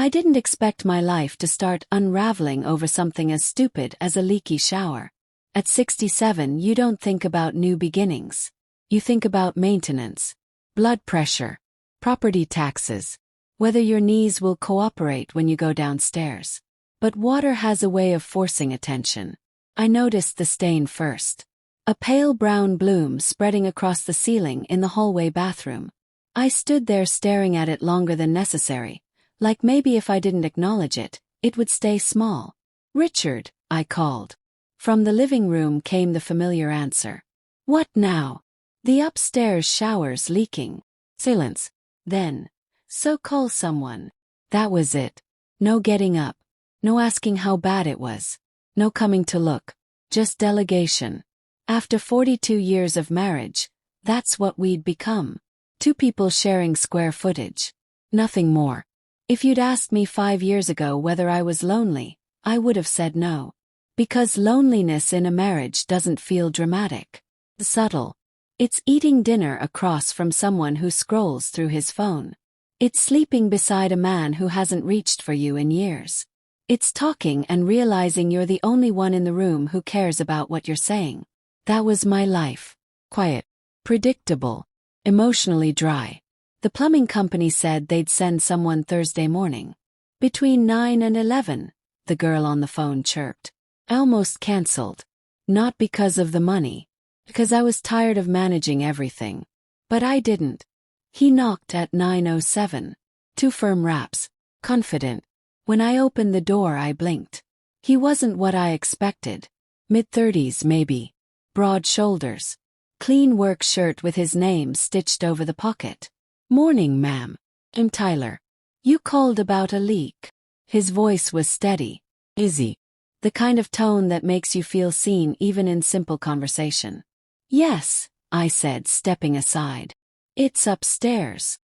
I didn't expect my life to start unraveling over something as stupid as a leaky shower. At 67, you don't think about new beginnings. You think about maintenance, blood pressure, property taxes, whether your knees will cooperate when you go downstairs. But water has a way of forcing attention. I noticed the stain first. A pale brown bloom spreading across the ceiling in the hallway bathroom. I stood there staring at it longer than necessary, like maybe if I didn't acknowledge it, it would stay small. "Richard," I called. From the living room came the familiar answer. "What now?" "The upstairs shower's leaking." Silence. Then, "So call someone." That was it. No getting up. No asking how bad it was. No coming to look. Just delegation. After 42 years of marriage, that's what we'd become. Two people sharing square footage. Nothing more. If you'd asked me 5 years ago whether I was lonely, I would have said no. Because loneliness in a marriage doesn't feel dramatic. Subtle. It's eating dinner across from someone who scrolls through his phone. It's sleeping beside a man who hasn't reached for you in years. It's talking and realizing you're the only one in the room who cares about what you're saying. That was my life. Quiet. Predictable. Emotionally dry. The plumbing company said they'd send someone Thursday morning. Between 9 and 11, the girl on the phone chirped. I almost cancelled. Not because of the money. Because I was tired of managing everything. But I didn't. He knocked at 9:07. 2 firm raps. Confident. When I opened the door I blinked. He wasn't what I expected. Mid-30s maybe. Broad shoulders. Clean work shirt with his name stitched over the pocket. "Morning, ma'am. I'm Tyler. You called about a leak." His voice was steady. Easy. The kind of tone that makes you feel seen even in simple conversation. "Yes," I said, stepping aside. "It's upstairs."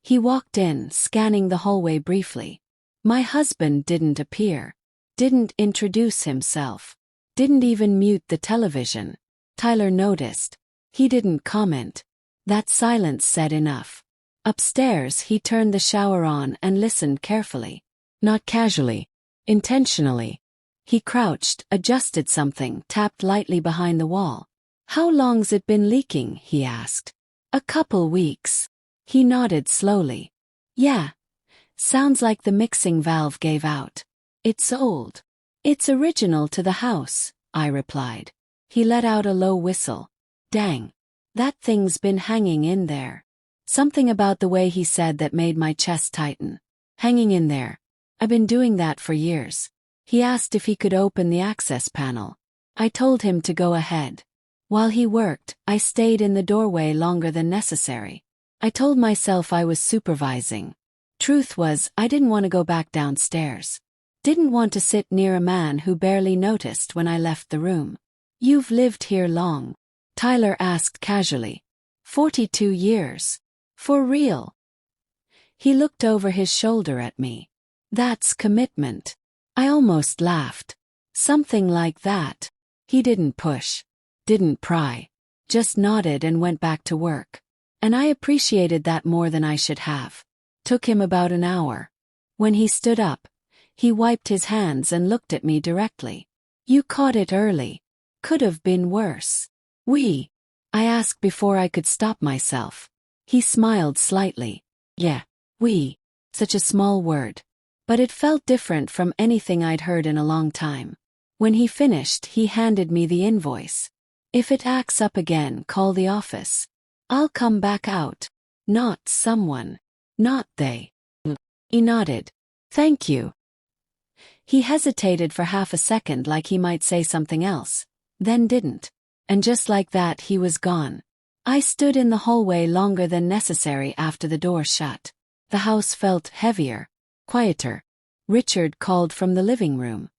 He walked in, scanning the hallway briefly. My husband didn't appear. Didn't introduce himself. Didn't even mute the television. Tyler noticed. He didn't comment. That silence said enough. Upstairs, he turned the shower on and listened carefully. Not casually. Intentionally. He crouched, adjusted something, tapped lightly behind the wall. "How long's it been leaking?" he asked. "A couple weeks." He nodded slowly. "Yeah. Sounds like the mixing valve gave out." "It's old." "It's original to the house," I replied. He let out a low whistle. "Dang. That thing's been hanging in there." Something about the way he said that made my chest tighten. Hanging in there. I've been doing that for years. He asked if he could open the access panel. I told him to go ahead. While he worked, I stayed in the doorway longer than necessary. I told myself I was supervising. Truth was, I didn't want to go back downstairs. Didn't want to sit near a man who barely noticed when I left the room. "You've lived here long?" Tyler asked casually. 42 years. For real?" He looked over his shoulder at me. "That's commitment." I almost laughed. Something like that. He didn't push. Didn't pry. Just nodded and went back to work. And I appreciated that more than I should have. Took him about an hour. When he stood up, he wiped his hands and looked at me directly. "You caught it early. Could have been worse." "We?" I asked before I could stop myself. He smiled slightly. "Yeah, we." Such a small word. But it felt different from anything I'd heard in a long time. When he finished, he handed me the invoice. "If it acts up again, call the office. I'll come back out. Not someone. Not they." He nodded. "Thank you." He hesitated for half a second like he might say something else, then didn't. And just like that he was gone. I stood in the hallway longer than necessary after the door shut. The house felt heavier. Quieter. Richard called from the living room.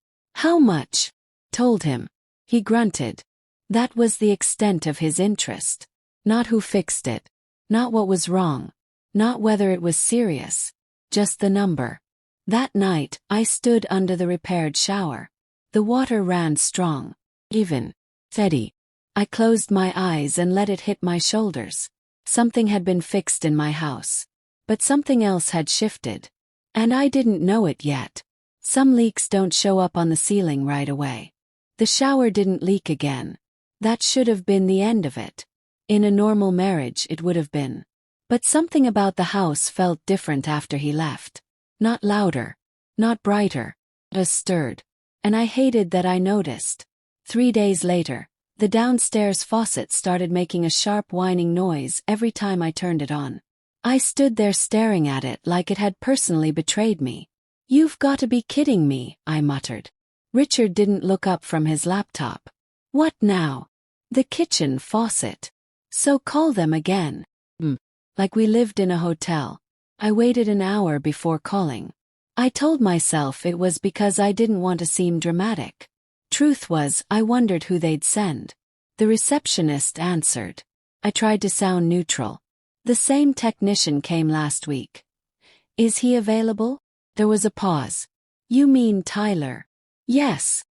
"How much?" Told him. He grunted. That was the extent of his interest. Not who fixed it. Not what was wrong. Not whether it was serious. Just the number. That night, I stood under the repaired shower. The water ran strong. Even. Steady. I closed my eyes and let it hit my shoulders. Something had been fixed in my house. But something else had shifted. And I didn't know it yet. Some leaks don't show up on the ceiling right away. The shower didn't leak again. That should have been the end of it. In a normal marriage it would have been. But something about the house felt different after he left. Not louder. Not brighter. Just stirred. And I hated that I noticed. 3 days later, the downstairs faucet started making a sharp whining noise every time I turned it on. I stood there staring at it like it had personally betrayed me. "You've got to be kidding me," I muttered. Richard didn't look up from his laptop. "What now?" "The kitchen faucet." "So call them again." Like we lived in a hotel. I waited an hour before calling. I told myself it was because I didn't want to seem dramatic. Truth was, I wondered who they'd send. The receptionist answered. I tried to sound neutral. "The same technician came last week." "Is he available?" There was a pause. "You mean Tyler?" "Yes.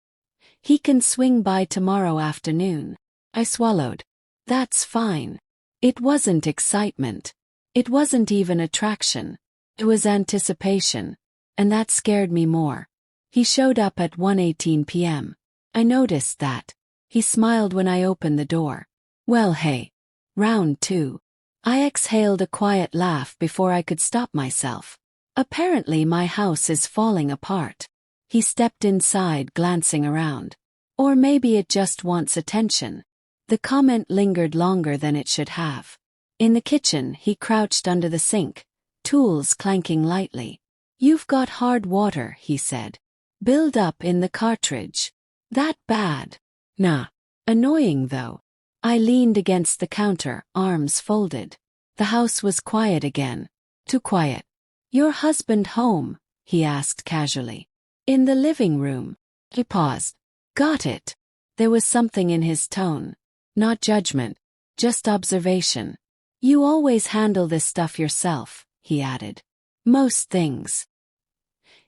He can swing by tomorrow afternoon." I swallowed. "That's fine." It wasn't excitement. It wasn't even attraction. It was anticipation. And that scared me more. He showed up at 1:18 p.m. I noticed that. He smiled when I opened the door. "Well, hey. Round 2. I exhaled a quiet laugh before I could stop myself. Apparently my house is falling apart. He stepped inside, glancing around. Or maybe it just wants attention. The comment lingered longer than it should have. In the kitchen, he crouched under the sink, tools clanking lightly. "You've got hard water," he said. "Build up in the cartridge." "That bad?" "Nah. Annoying though." I leaned against the counter, arms folded. The house was quiet again. Too quiet. "Your husband home?" he asked casually. "In the living room." He paused. "Got it." There was something in his tone. Not judgment. Just observation. "You always handle this stuff yourself," he added. "Most things."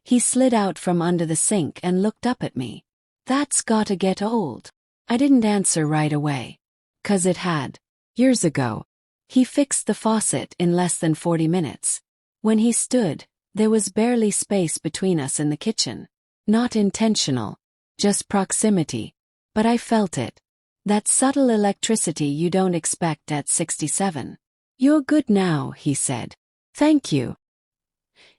He slid out from under the sink and looked up at me. "That's gotta get old." I didn't answer right away. 'Cause it had. Years ago. He fixed the faucet in less than 40 minutes. When he stood, there was barely space between us in the kitchen. Not intentional. Just proximity. But I felt it. That subtle electricity you don't expect at 67. "You're good now," he said. "Thank you."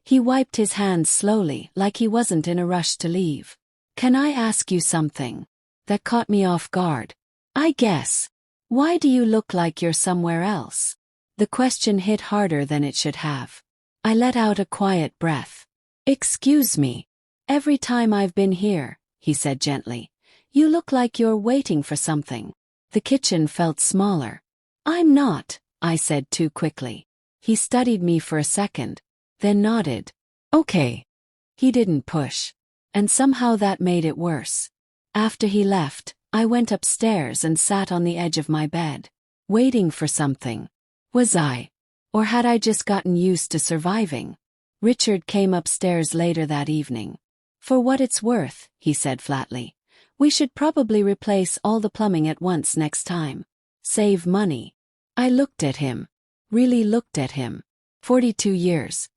He wiped his hands slowly, like he wasn't in a rush to leave. "Can I ask you something?" That caught me off guard. "I guess. Why do you look like you're somewhere else?" The question hit harder than it should have. I let out a quiet breath. "Excuse me. Every time I've been here," he said gently, "you look like you're waiting for something." The kitchen felt smaller. "I'm not," I said too quickly. He studied me for a second, then nodded. "Okay." He didn't push. And somehow that made it worse. After he left, I went upstairs and sat on the edge of my bed. Waiting for something. Was I? Or had I just gotten used to surviving? Richard came upstairs later that evening. "For what it's worth," he said flatly, "we should probably replace all the plumbing at once next time. Save money." I looked at him. Really looked at him. 42 years.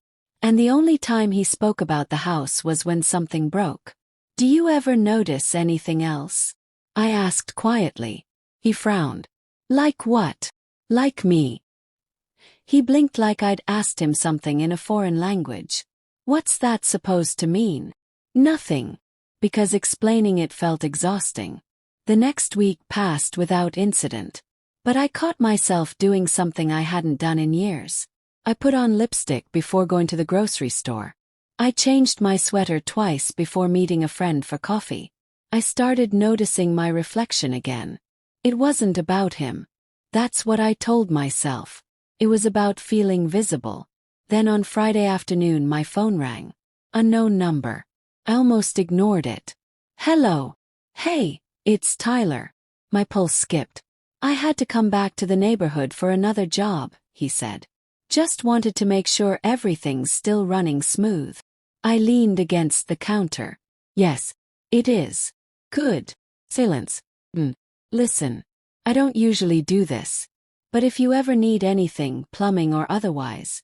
And the only time he spoke about the house was when something broke. "Do you ever notice anything else?" I asked quietly. He frowned. "Like what?" "Like me." He blinked like I'd asked him something in a foreign language. "What's that supposed to mean?" "Nothing." Because explaining it felt exhausting. The next week passed without incident. But I caught myself doing something I hadn't done in years. I put on lipstick before going to the grocery store. I changed my sweater twice before meeting a friend for coffee. I started noticing my reflection again. It wasn't about him. That's what I told myself. It was about feeling visible. Then on Friday afternoon my phone rang. Unknown number. I almost ignored it. "Hello." "Hey, it's Tyler." My pulse skipped. "I had to come back to the neighborhood for another job," he said. "Just wanted to make sure everything's still running smooth." I leaned against the counter. "Yes, it is." "Good." Silence. Listen. I don't usually do this. But if you ever need anything, plumbing or otherwise,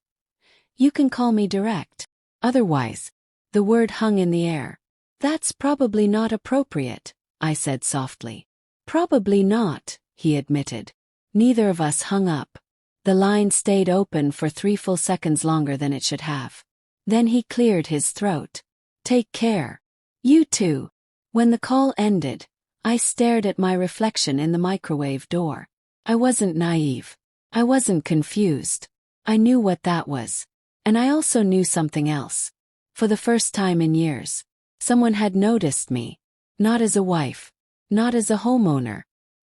you can call me direct. Otherwise, the word hung in the air. That's probably not appropriate, I said softly. Probably not, he admitted. Neither of us hung up. The line stayed open for 3 full seconds longer than it should have. Then he cleared his throat. Take care. You too. When the call ended, I stared at my reflection in the microwave door. I wasn't naive. I wasn't confused. I knew what that was. And I also knew something else. For the first time in years, someone had noticed me. Not as a wife. Not as a homeowner.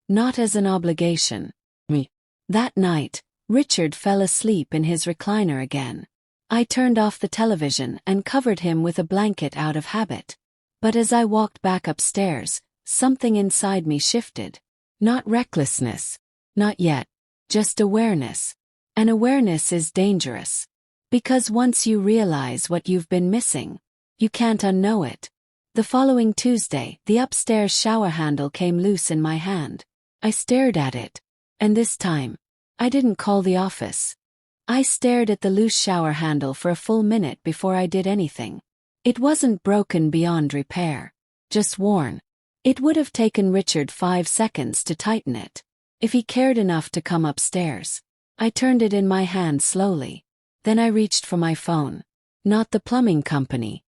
Not as an obligation. Me. That night, Richard fell asleep in his recliner again. I turned off the television and covered him with a blanket out of habit. But as I walked back upstairs, something inside me shifted. Not recklessness. Not yet. Just awareness. And awareness is dangerous. Because once you realize what you've been missing, you can't unknow it. The following Tuesday, the upstairs shower handle came loose in my hand. I stared at it. And this time, I didn't call the office. I stared at the loose shower handle for a full minute before I did anything. It wasn't broken beyond repair. Just worn. It would have taken Richard 5 seconds to tighten it. If he cared enough to come upstairs. I turned it in my hand slowly. Then I reached for my phone. Not the plumbing company.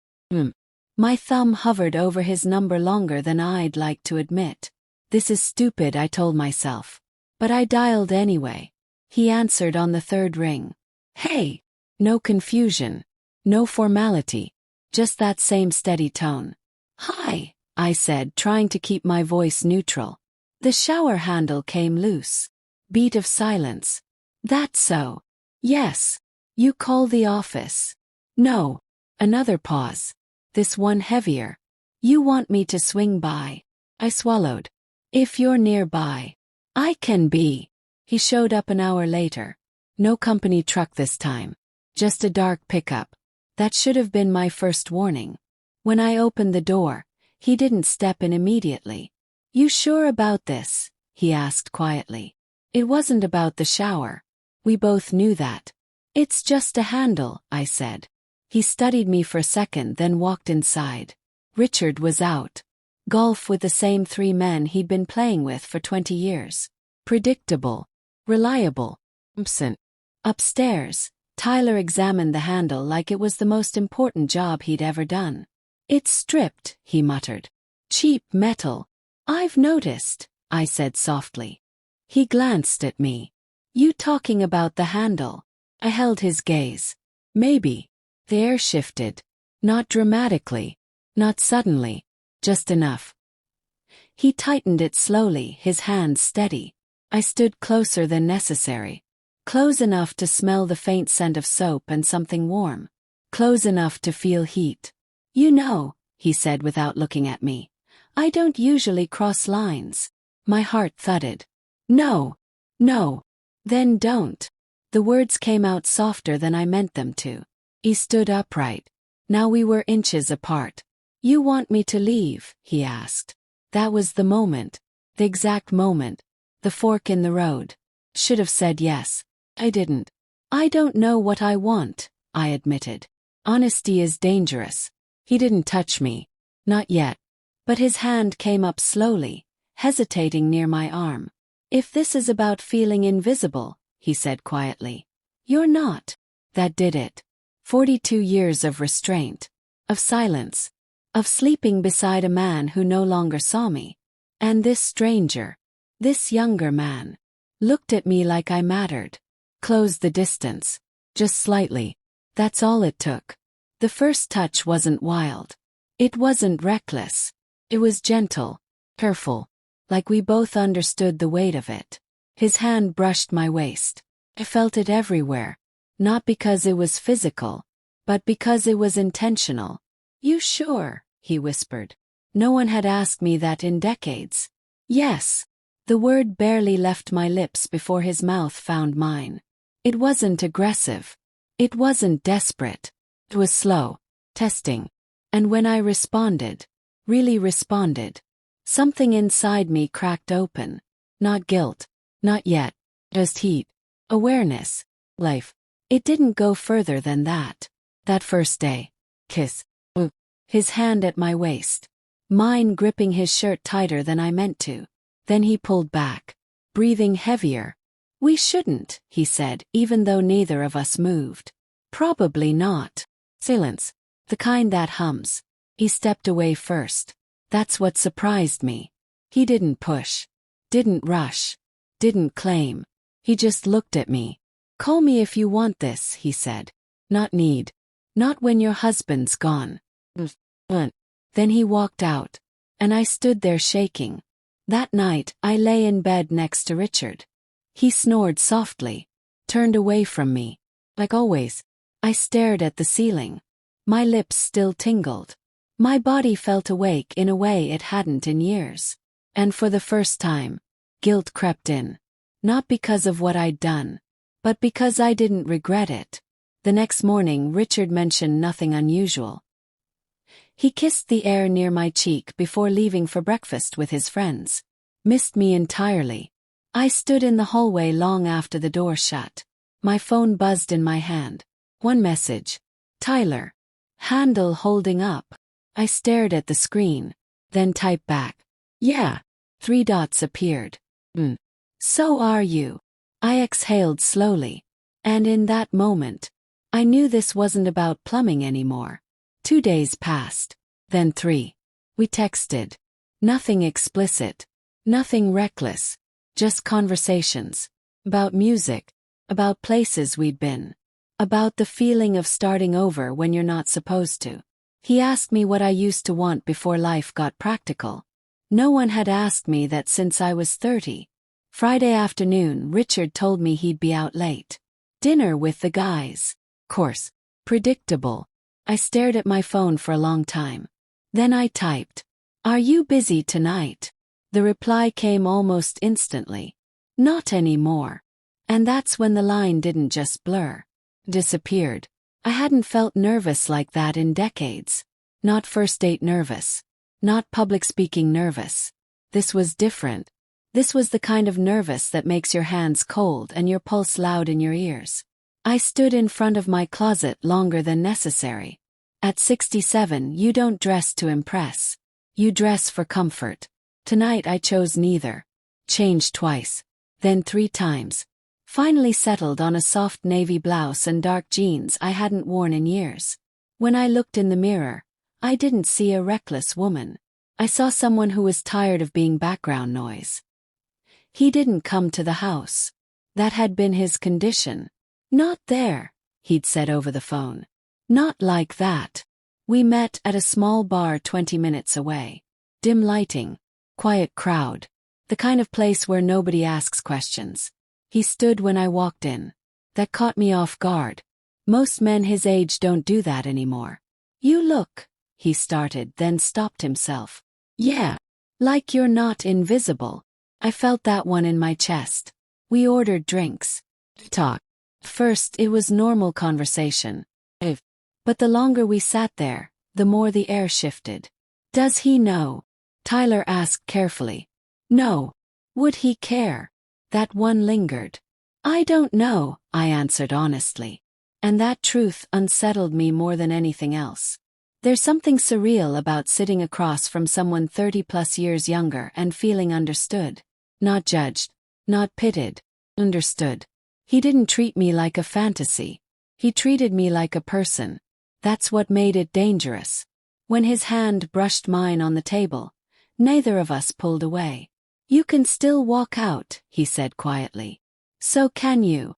My thumb hovered over his number longer than I'd like to admit. This is stupid, I told myself. But I dialed anyway. He answered on the 3rd ring. Hey! No confusion. No formality. Just that same steady tone. Hi, I said, trying to keep my voice neutral. The shower handle came loose. Beat of silence. That's so. Yes. You call the office. No. Another pause. This one heavier. You want me to swing by. I swallowed. If you're nearby. I can be. He showed up an hour later. No company truck this time. Just a dark pickup. That should have been my first warning. When I opened the door, he didn't step in immediately. You sure about this? He asked quietly. It wasn't about the shower. We both knew that. It's just a handle, I said. He studied me for a second, then walked inside. Richard was out. Golf with the same 3 men he'd been playing with for 20 years. Predictable. Reliable. Absent. Upstairs, Tyler examined the handle like it was the most important job he'd ever done. It's stripped, he muttered. Cheap metal. I've noticed, I said softly. He glanced at me. You talking about the handle? I held his gaze. Maybe. The air shifted. Not dramatically. Not suddenly. Just enough. He tightened it slowly, his hands steady. I stood closer than necessary. Close enough to smell the faint scent of soap and something warm. Close enough to feel heat. You know, he said without looking at me. I don't usually cross lines. My heart thudded. No. No. Then don't. The words came out softer than I meant them to. He stood upright. Now we were inches apart. You want me to leave? He asked. That was the moment. The exact moment. The fork in the road. Should have said yes. I didn't. I don't know what I want, I admitted. Honesty is dangerous. He didn't touch me. Not yet. But his hand came up slowly, hesitating near my arm. If this is about feeling invisible, he said quietly. You're not. That did it. 42 years of restraint. Of silence. Of sleeping beside a man who no longer saw me. And this stranger. This younger man. Looked at me like I mattered. Closed the distance. Just slightly. That's all it took. The first touch wasn't wild. It wasn't reckless. It was gentle. Careful. Like we both understood the weight of it. His hand brushed my waist. I felt it everywhere. Not because it was physical. But because it was intentional. You sure? He whispered. No one had asked me that in decades. Yes. The word barely left my lips before his mouth found mine. It wasn't aggressive. It wasn't desperate. It was slow. Testing. And when I responded, really responded, something inside me cracked open. Not guilt. Not yet. Just heat. Awareness. Life. It didn't go further than that. That first day. Kiss. His hand at my waist. Mine gripping his shirt tighter than I meant to. Then he pulled back, breathing heavier. We shouldn't, he said, even though neither of us moved. Probably not. Silence. The kind that hums. He stepped away first. That's what surprised me. He didn't push. Didn't rush. Didn't claim. He just looked at me. Call me if you want this, he said. Not need. Not when your husband's gone. Then he walked out. And I stood there shaking. That night, I lay in bed next to Richard. He snored softly. Turned away from me. Like always. I stared at the ceiling. My lips still tingled. My body felt awake in a way it hadn't in years. And for the first time, guilt crept in. Not because of what I'd done, but because I didn't regret it. The next morning, Richard mentioned nothing unusual. He kissed the air near my cheek before leaving for breakfast with his friends. Missed me entirely. I stood in the hallway long after the door shut. My phone buzzed in my hand. One message. Tyler. Handle holding up. I stared at the screen, then typed back. Yeah. 3 dots appeared. So are you. I exhaled slowly. And in that moment, I knew this wasn't about plumbing anymore. 2 days passed. Then 3. We texted. Nothing explicit. Nothing reckless. Just conversations. About music. About places we'd been. About the feeling of starting over when you're not supposed to. He asked me what I used to want before life got practical. No one had asked me that since I was 30. Friday afternoon, Richard told me he'd be out late. Dinner with the guys. Course. Predictable. I stared at my phone for a long time. Then I typed, "Are you busy tonight?" The reply came almost instantly. Not anymore. And that's when the line didn't just blur. Disappeared. I hadn't felt nervous like that in decades. Not first date nervous. Not public speaking nervous. This was different. This was the kind of nervous that makes your hands cold and your pulse loud in your ears. I stood in front of my closet longer than necessary. At 67, you don't dress to impress. You dress for comfort. Tonight I chose neither. Changed twice. Then 3 times. Finally settled on a soft navy blouse and dark jeans I hadn't worn in years. When I looked in the mirror, I didn't see a reckless woman. I saw someone who was tired of being background noise. He didn't come to the house. That had been his condition. Not there, he'd said over the phone. Not like that. We met at a small bar 20 minutes away. Dim lighting. Quiet crowd. The kind of place where nobody asks questions. He stood when I walked in. That caught me off guard. Most men his age don't do that anymore. You look, he started, then stopped himself. Yeah. Like you're not invisible. I felt that one in my chest. We ordered drinks. Talk. First it was normal conversation. But the longer we sat there, the more the air shifted. Does he know? Tyler asked carefully. No. Would he care? That one lingered. I don't know, I answered honestly. And that truth unsettled me more than anything else. There's something surreal about sitting across from someone 30+ years younger and feeling understood. Not judged. Not pitted. Understood. He didn't treat me like a fantasy. He treated me like a person. That's what made it dangerous. When his hand brushed mine on the table, neither of us pulled away. You can still walk out, he said quietly. So can you.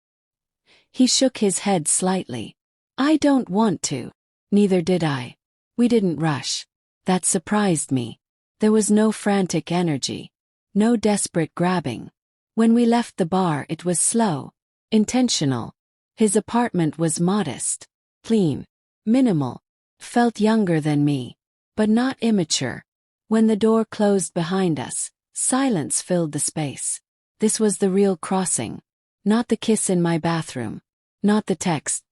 He shook his head slightly. I don't want to. Neither did I. We didn't rush. That surprised me. There was no frantic energy. No desperate grabbing. When we left the bar, it was slow. Intentional. His apartment was modest. Clean. Minimal. Felt younger than me. But not immature. When the door closed behind us, silence filled the space. This was the real crossing. Not the kiss in my bathroom. Not the text.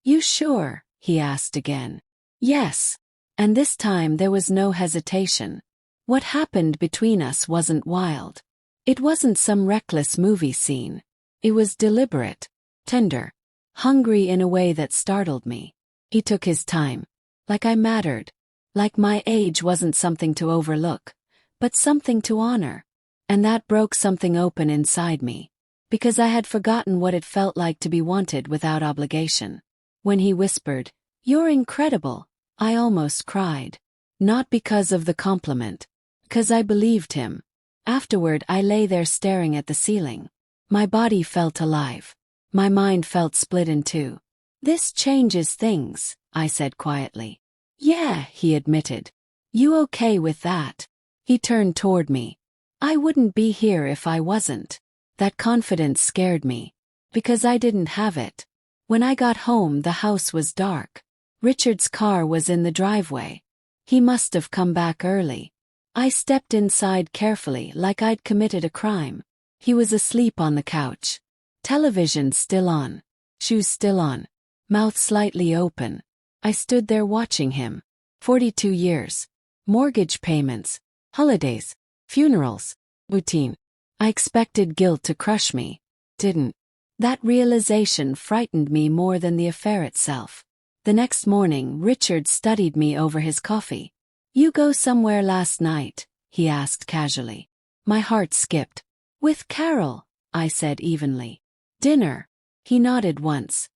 You sure? He asked again. Yes. And this time there was no hesitation. What happened between us wasn't wild. It wasn't some reckless movie scene. It was deliberate. Tender. Hungry in a way that startled me. He took his time. Like I mattered. Like my age wasn't something to overlook, but something to honor. And that broke something open inside me. Because I had forgotten what it felt like to be wanted without obligation. When he whispered, "You're incredible," I almost cried. Not because of the compliment. Because I believed him. Afterward, I lay there staring at the ceiling. My body felt alive. My mind felt split in two. "This changes things," I said quietly. "Yeah," he admitted. "You okay with that?" He turned toward me. "I wouldn't be here if I wasn't." That confidence scared me. Because I didn't have it. When I got home, the house was dark. Richard's car was in the driveway. He must have come back early. I stepped inside carefully, like I'd committed a crime. He was asleep on the couch. Television still on. Shoes still on. Mouth slightly open. I stood there watching him. 42 years. Mortgage payments. Holidays. Funerals. Routine. I expected guilt to crush me. Didn't. That realization frightened me more than the affair itself. The next morning, Richard studied me over his coffee. "You go somewhere last night?" he asked casually. My heart skipped. "With Carol," I said evenly. "Dinner." He nodded once.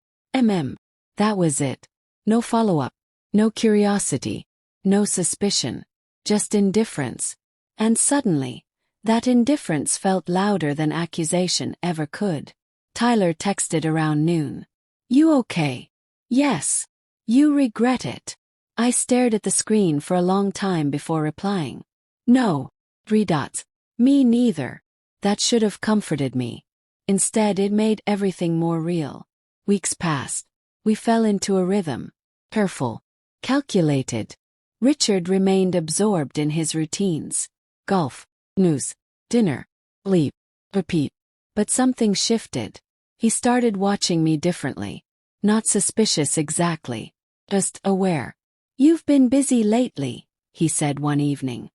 That was it. No follow-up. No curiosity. No suspicion. Just indifference. And suddenly, that indifference felt louder than accusation ever could. Tyler texted around noon. "You okay?" "Yes." "You regret it?" I stared at the screen for a long time before replying. "No." 3 dots. "Me neither." That should have comforted me. Instead, it made everything more real. Weeks passed. We fell into a rhythm. Careful. Calculated. Richard remained absorbed in his routines. Golf. News. Dinner. Sleep. Repeat. But something shifted. He started watching me differently. Not suspicious exactly. Just aware. "You've been busy lately," he said one evening.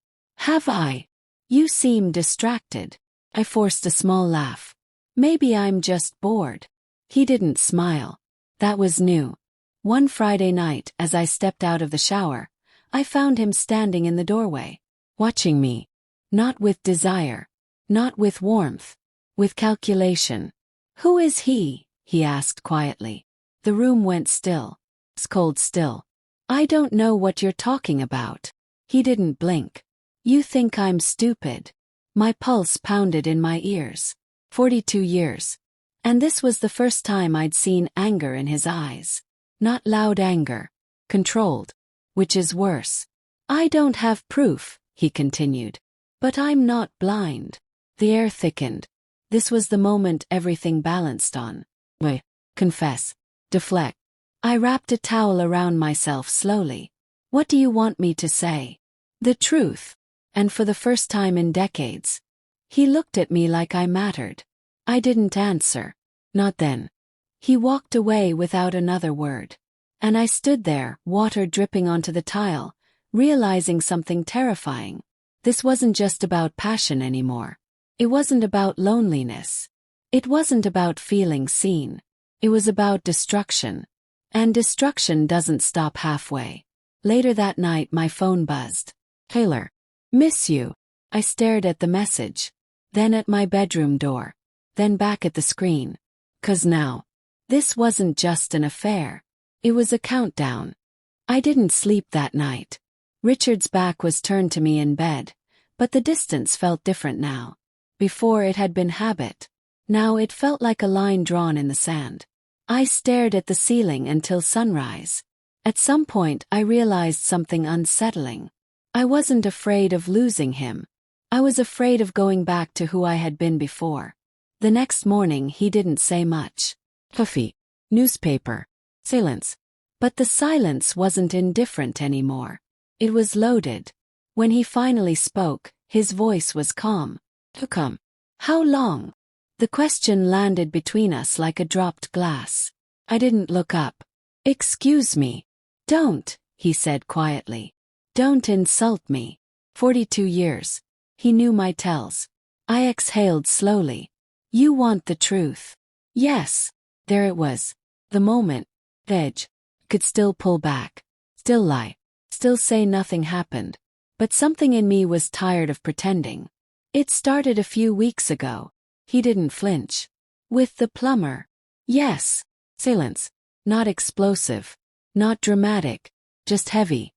"Have I?" "You seem distracted." I forced a small laugh. "Maybe I'm just bored." He didn't smile. That was new. One Friday night, as I stepped out of the shower, I found him standing in the doorway, watching me. Not with desire. Not with warmth. With calculation. "Who is he?" he asked quietly. The room went still. Cold still. "I don't know what you're talking about." He didn't blink. "You think I'm stupid." My pulse pounded in my ears. 42 years. And this was the first time I'd seen anger in his eyes. Not loud anger. Controlled. Which is worse. "I don't have proof," he continued. "But I'm not blind." The air thickened. This was the moment everything balanced on. Wait. Confess. Deflect. I wrapped a towel around myself slowly. "What do you want me to say?" "The truth." And for the first time in decades. He looked at me like I mattered. I didn't answer. Not then. He walked away without another word. And I stood there, water dripping onto the tile, realizing something terrifying. This wasn't just about passion anymore. It wasn't about loneliness. It wasn't about feeling seen. It was about destruction. And destruction doesn't stop halfway. Later that night, my phone buzzed. "Taylor. Miss you." I stared at the message. Then at my bedroom door. Then back at the screen. 'Cause now, this wasn't just an affair. It was a countdown. I didn't sleep that night. Richard's back was turned to me in bed, but the distance felt different now. Before, it had been habit. Now it felt like a line drawn in the sand. I stared at the ceiling until sunrise. At some point, I realized something unsettling. I wasn't afraid of losing him. I was afraid of going back to who I had been before. The next morning, he didn't say much. Coffee. Newspaper. Silence. But the silence wasn't indifferent anymore. It was loaded. When he finally spoke, his voice was calm. "Come. How long?" The question landed between us like a dropped glass. I didn't look up. "Excuse me." "Don't," he said quietly. "Don't insult me." 42 years. He knew my tells. I exhaled slowly. "You want the truth?" "Yes." There it was. The moment. Edge. Could still pull back. Still lie. Still say nothing happened. But something in me was tired of pretending. It started a few weeks ago. He didn't flinch. With the plumber. Yes. Silence. Not explosive. Not dramatic. Just heavy.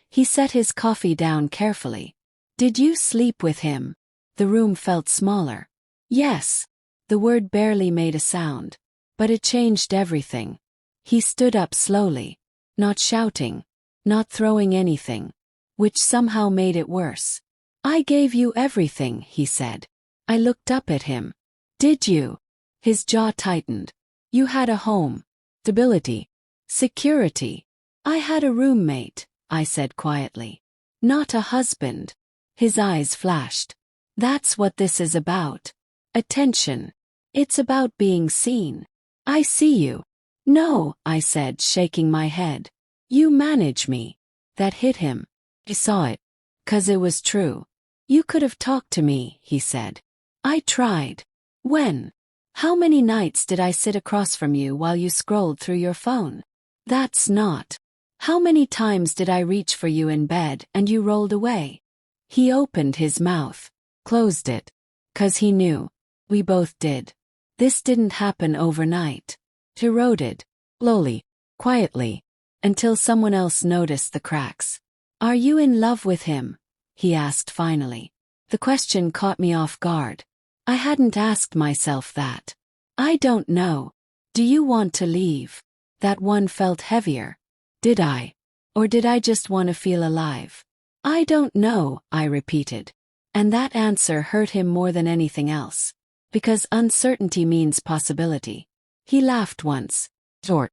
He set his coffee down carefully. Did you sleep with him? The room felt smaller. Yes. The word barely made a sound. But it changed everything. He stood up slowly. Not shouting. Not throwing anything. Which somehow made it worse. I gave you everything, he said. I looked up at him. Did you? His jaw tightened. You had a home. Stability. Security. I had a roommate, I said quietly. Not a husband. His eyes flashed. That's what this is about. Attention. It's about being seen. I see you. No, I said, shaking my head. You manage me. That hit him. I saw it. 'Cause it was true. You could have talked to me, he said. I tried. When? How many nights did I sit across from you while you scrolled through your phone? That's not. How many times did I reach for you in bed and you rolled away? He opened his mouth. Closed it. 'Cause he knew. We both did. This didn't happen overnight. It eroded. Slowly. Quietly. Until someone else noticed the cracks. Are you in love with him? He asked finally. The question caught me off guard. I hadn't asked myself that. I don't know. Do you want to leave? That one felt heavier. Did I? Or did I just want to feel alive? I don't know, I repeated. And that answer hurt him more than anything else. Because uncertainty means possibility. He laughed once. Short.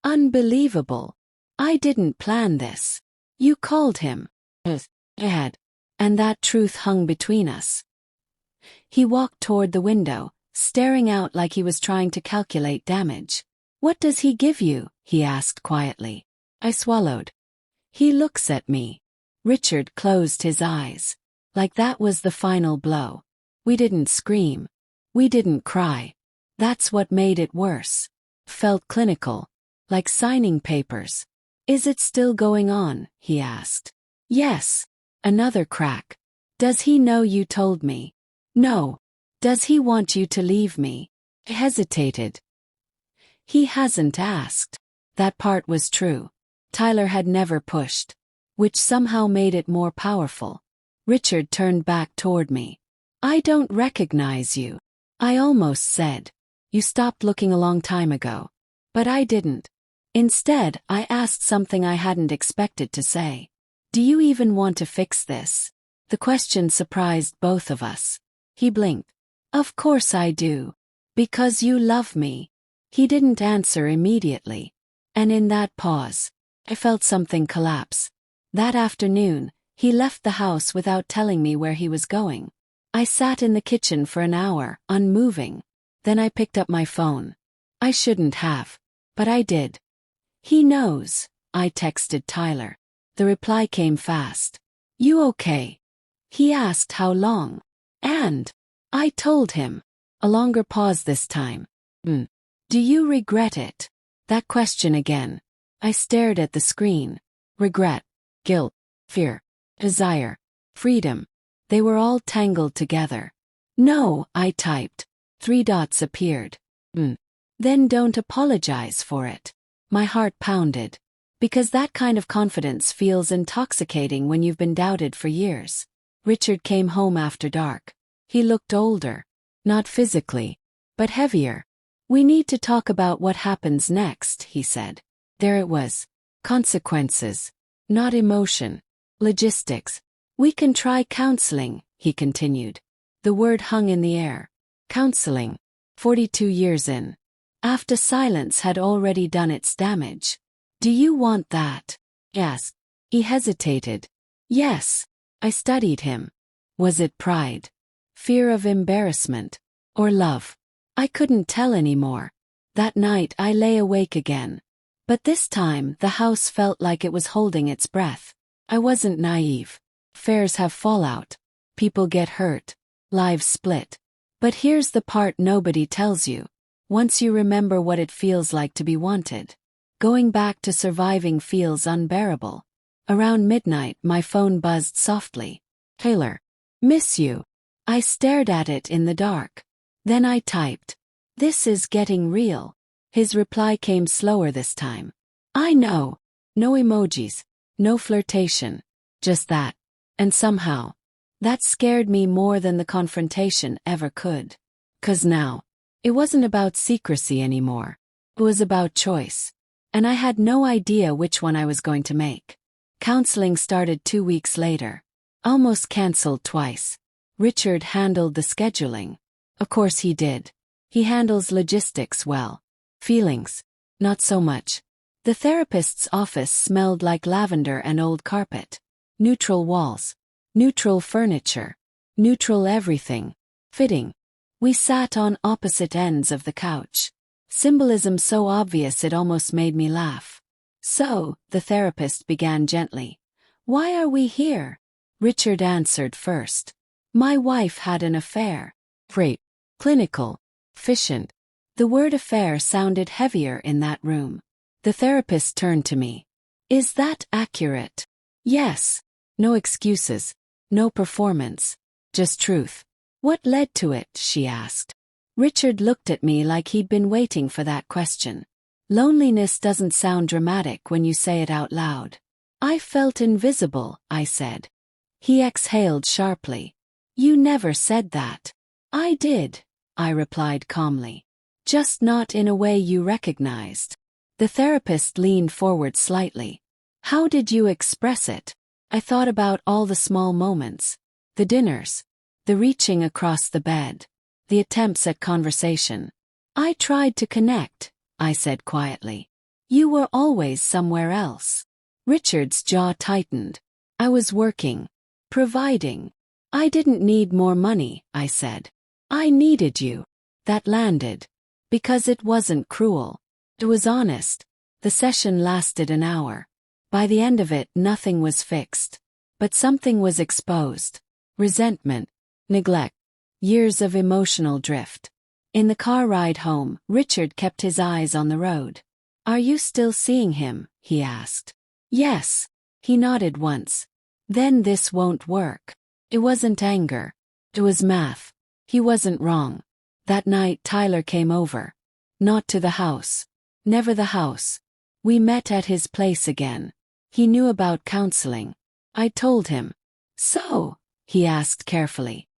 Unbelievable. I didn't plan this. You called him. I had. And that truth hung between us. He walked toward the window, staring out like he was trying to calculate damage. What does he give you? He asked quietly. I swallowed. He looks at me. Richard closed his eyes. Like that was the final blow. We didn't scream. We didn't cry. That's what made it worse. Felt clinical. Like signing papers. Is it still going on? He asked. Yes. Another crack. Does he know you told me? No. Does he want you to leave me? I hesitated. He hasn't asked. That part was true. Tyler had never pushed. Which somehow made it more powerful. Richard turned back toward me. I don't recognize you. I almost said. You stopped looking a long time ago. But I didn't. Instead, I asked something I hadn't expected to say. Do you even want to fix this? The question surprised both of us. He blinked. Of course I do. Because you love me. He didn't answer immediately. And in that pause, I felt something collapse. That afternoon, he left the house without telling me where he was going. I sat in the kitchen for an hour, unmoving. Then I picked up my phone. I shouldn't have. But I did. He knows, I texted Tyler. The reply came fast. You okay? He asked how long. And I told him. A longer pause this time. Do you regret it? That question again. I stared at the screen. Regret, guilt, fear, desire, freedom. They were all tangled together. No, I typed. 3 dots appeared. Then don't apologize for it. My heart pounded. Because that kind of confidence feels intoxicating when you've been doubted for years. Richard came home after dark. He looked older. Not physically, but heavier. We need to talk about what happens next, he said. There it was. Consequences. Not emotion. Logistics. We can try counseling, he continued. The word hung in the air. Counseling. 42 years in. After silence had already done its damage. Do you want that? Yes. He hesitated. Yes. I studied him. Was it pride? Fear of embarrassment? Or love? I couldn't tell anymore. That night I lay awake again. But this time the house felt like it was holding its breath. I wasn't naive. Affairs have fallout. People get hurt. Lives split. But here's the part nobody tells you. Once you remember what it feels like to be wanted. Going back to surviving feels unbearable. Around midnight, my phone buzzed softly. Taylor. Miss you. I stared at it in the dark. Then I typed. This is getting real. His reply came slower this time. I know. No emojis. No flirtation. Just that. And somehow, that scared me more than the confrontation ever could. 'Cause now, it wasn't about secrecy anymore. It was about choice. And I had no idea which one I was going to make. Counseling started 2 weeks later. Almost cancelled twice. Richard handled the scheduling. Of course he did. He handles logistics well. Feelings, not so much. The therapist's office smelled like lavender and old carpet. Neutral walls. Neutral furniture. Neutral everything. Fitting. We sat on opposite ends of the couch. Symbolism so obvious it almost made me laugh. So, the therapist began gently. Why are we here? Richard answered first. My wife had an affair. Rape. Clinical. Efficient. The word affair sounded heavier in that room. The therapist turned to me. Is that accurate? Yes. No excuses. No performance. Just truth. What led to it? She asked. Richard looked at me like he'd been waiting for that question. Loneliness doesn't sound dramatic when you say it out loud. I felt invisible, I said. He exhaled sharply. You never said that. I did, I replied calmly. Just not in a way you recognized. The therapist leaned forward slightly. How did you express it? I thought about all the small moments. The dinners. The reaching across the bed. The attempts at conversation. I tried to connect, I said quietly. You were always somewhere else. Richard's jaw tightened. I was working. Providing. I didn't need more money, I said. I needed you. That landed. Because it wasn't cruel. It was honest. The session lasted an hour. By the end of it, nothing was fixed. But something was exposed. Resentment. Neglect. Years of emotional drift. In the car ride home, Richard kept his eyes on the road. Are you still seeing him? He asked. Yes. He nodded once. Then this won't work. It wasn't anger. It was math. He wasn't wrong. That night Tyler came over. Not to the house. Never the house. We met at his place again. He knew about counseling. I told him. So? He asked carefully.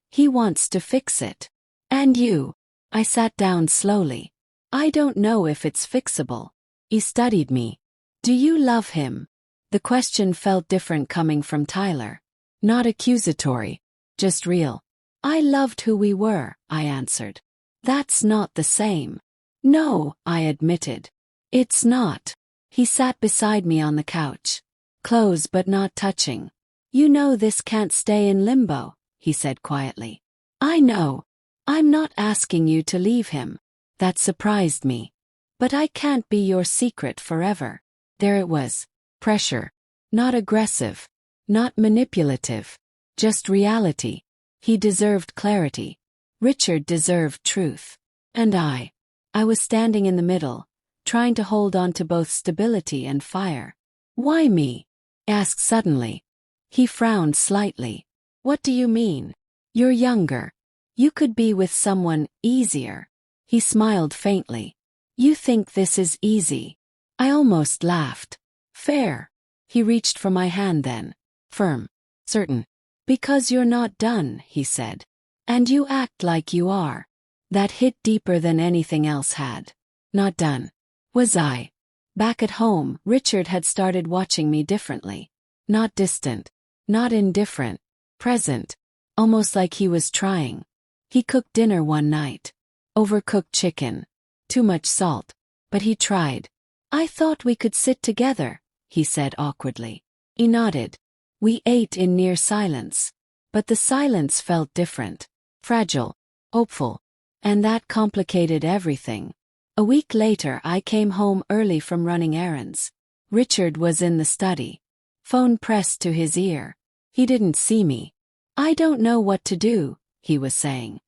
He wants to fix it. And you? I sat down slowly. I don't know if it's fixable. He studied me. Do you love him? The question felt different coming from Tyler. Not accusatory. Just real. I loved who we were, I answered. That's not the same. No, I admitted. It's not. He sat beside me on the couch. Close but not touching. You know this can't stay in limbo, he said quietly. I know. I'm not asking you to leave him. That surprised me. But I can't be your secret forever. There it was. Pressure. Not aggressive. Not manipulative. Just reality. He deserved clarity. Richard deserved truth. And I was standing in the middle, trying to hold on to both stability and fire. Why me? Asked suddenly. He frowned slightly. What do you mean? You're younger. You could be with someone easier. He smiled faintly. You think this is easy? I almost laughed. Fair. He reached for my hand then. Firm. Certain. Because you're not done, he said. And you act like you are. That hit deeper than anything else had. Not done. Was I? Back at home, Richard had started watching me differently. Not distant. Not indifferent. Present. Almost like he was trying. He cooked dinner one night. Overcooked chicken. Too much salt. But he tried. I thought we could sit together, he said awkwardly. He nodded. We ate in near silence. But the silence felt different. Fragile. Hopeful. And that complicated everything. A week later I came home early from running errands. Richard was in the study. Phone pressed to his ear. He didn't see me. I don't know what to do, he was saying.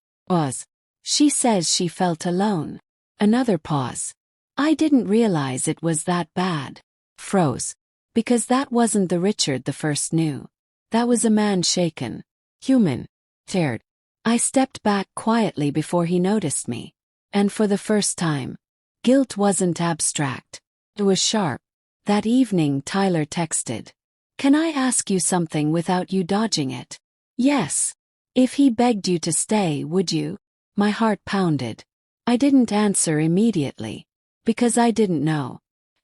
She says she felt alone. Another pause. I didn't realize it was that bad. Froze. Because that wasn't the Richard the first knew. That was a man shaken. Human. Scared. I stepped back quietly before he noticed me. And for the first time, guilt wasn't abstract. It was sharp. That evening Tyler texted. Can I ask you something without you dodging it? Yes. If he begged you to stay, would you? My heart pounded. I didn't answer immediately. Because I didn't know.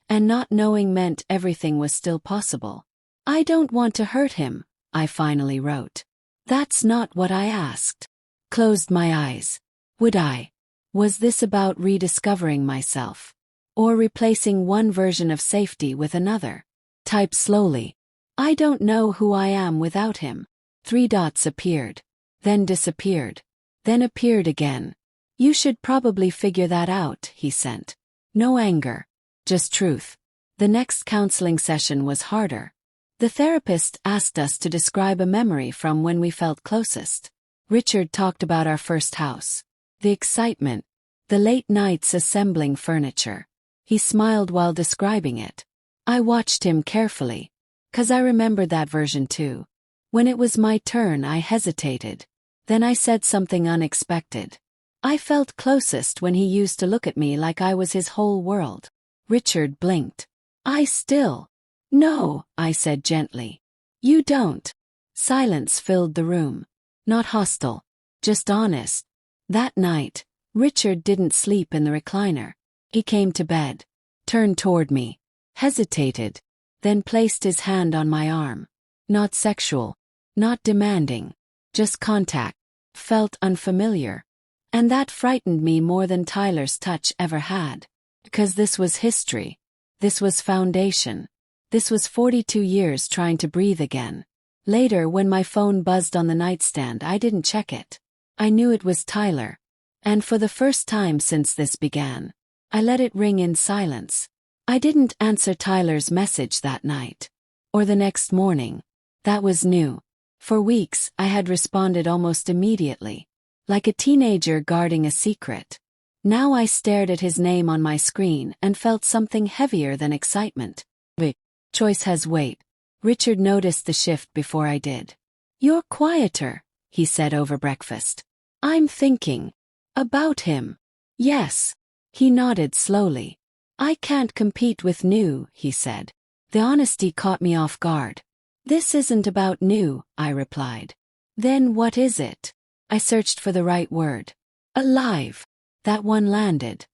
And not knowing meant everything was still possible. I don't want to hurt him, I finally wrote. That's not what I asked. Closed my eyes. Would I? Was this about rediscovering myself? Or replacing one version of safety with another? Type slowly. I don't know who I am without him. 3 dots appeared. Then disappeared. Then appeared again. You should probably figure that out, he sent. No anger. Just truth. The next counseling session was harder. The therapist asked us to describe a memory from when we felt closest. Richard talked about our first house. The excitement. The late nights assembling furniture. He smiled while describing it. I watched him carefully. 'Cause I remembered that version too. When it was my turn, I hesitated. Then I said something unexpected. I felt closest when he used to look at me like I was his whole world. Richard blinked. No, I said gently. You don't. Silence filled the room. Not hostile. Just honest. That night, Richard didn't sleep in the recliner. He came to bed. Turned toward me. Hesitated. Then placed his hand on my arm. Not sexual. Not demanding. Just contact. Felt unfamiliar. And that frightened me more than Tyler's touch ever had. Because this was history. This was foundation. This was 42 years trying to breathe again. Later, when my phone buzzed on the nightstand, I didn't check it. I knew it was Tyler. And for the first time since this began, I let it ring in silence. I didn't answer Tyler's message that night. Or the next morning. That was new. For weeks, I had responded almost immediately. Like a teenager guarding a secret. Now I stared at his name on my screen and felt something heavier than excitement. Choice has weight. Richard noticed the shift before I did. You're quieter, he said over breakfast. I'm thinking. About him. Yes. He nodded slowly. I can't compete with new, he said. The honesty caught me off guard. This isn't about new, I replied. Then what is it? I searched for the right word. Alive. That one landed.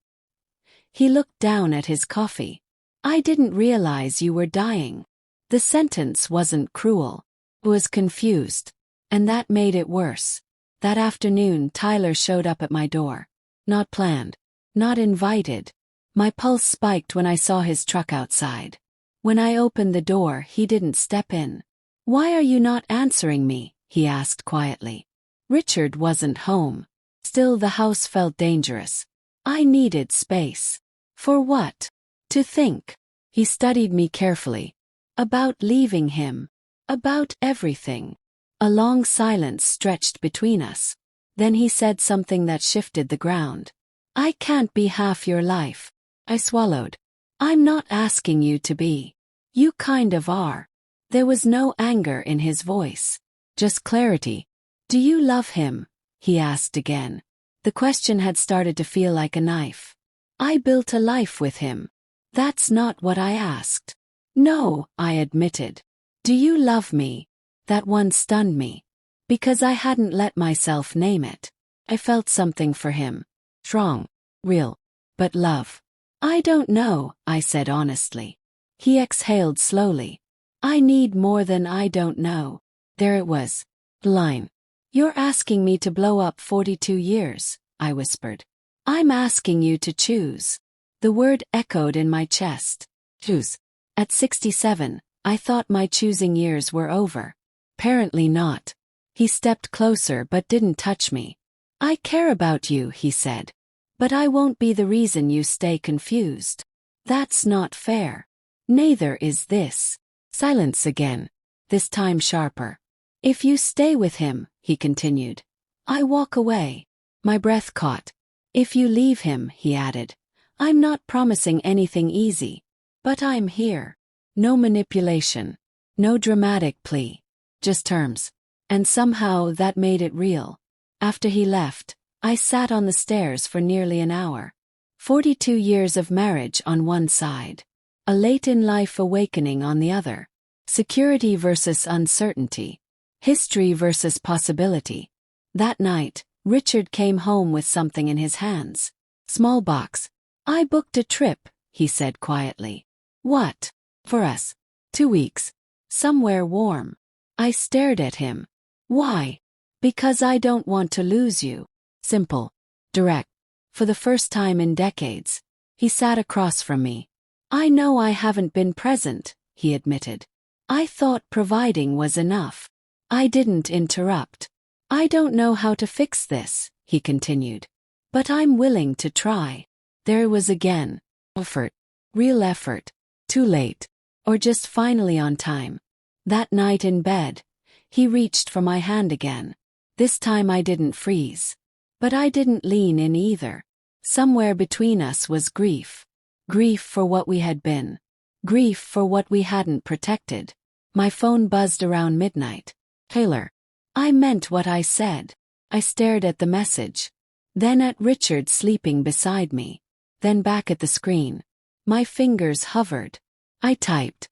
He looked down at his coffee. I didn't realize you were dying. The sentence wasn't cruel. I was confused. And that made it worse. That afternoon, Tyler showed up at my door. Not planned. Not invited. My pulse spiked when I saw his truck outside. When I opened the door, he didn't step in. Why are you not answering me? He asked quietly. Richard wasn't home. Still, the house felt dangerous. I needed space. For what? To think. He studied me carefully. About leaving him. About everything. A long silence stretched between us. Then he said something that shifted the ground. I can't be half your life. I swallowed. I'm not asking you to be. You kind of are. There was no anger in his voice. Just clarity. Do you love him? He asked again. The question had started to feel like a knife. I built a life with him. That's not what I asked. No, I admitted. Do you love me? That one stunned me. Because I hadn't let myself name it. I felt something for him. Strong. Real. But love. I don't know, I said honestly. He exhaled slowly. I need more than I don't know. There it was. Line. You're asking me to blow up 42 years, I whispered. I'm asking you to choose. The word echoed in my chest. Choose. At 67, I thought my choosing years were over. Apparently not. He stepped closer but didn't touch me. I care about you, he said. But I won't be the reason you stay confused. That's not fair. Neither is this. Silence again. This time sharper. If you stay with him, he continued, I walk away. My breath caught. If you leave him, he added, I'm not promising anything easy, but I'm here. No manipulation. No dramatic plea. Just terms. And somehow that made it real. After he left, I sat on the stairs for nearly an hour. 42 years of marriage on one side. A late-in-life awakening on the other. Security versus uncertainty. History versus possibility. That night, Richard came home with something in his hands. Small box. I booked a trip, he said quietly. What? For us. 2 weeks. Somewhere warm. I stared at him. Why? Because I don't want to lose you. Simple. Direct. For the first time in decades. He sat across from me. I know I haven't been present, he admitted. I thought providing was enough. I didn't interrupt. I don't know how to fix this, he continued. But I'm willing to try. There it was again. Effort. Real effort. Too late. Or just finally on time. That night in bed, he reached for my hand again. This time I didn't freeze. But I didn't lean in either. Somewhere between us was grief. Grief for what we had been. Grief for what we hadn't protected. My phone buzzed around midnight. Taylor. I meant what I said. I stared at the message. Then at Richard sleeping beside me. Then back at the screen. My fingers hovered. I typed.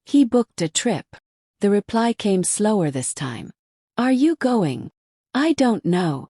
He booked a trip. The reply came slower this time. Are you going? I don't know.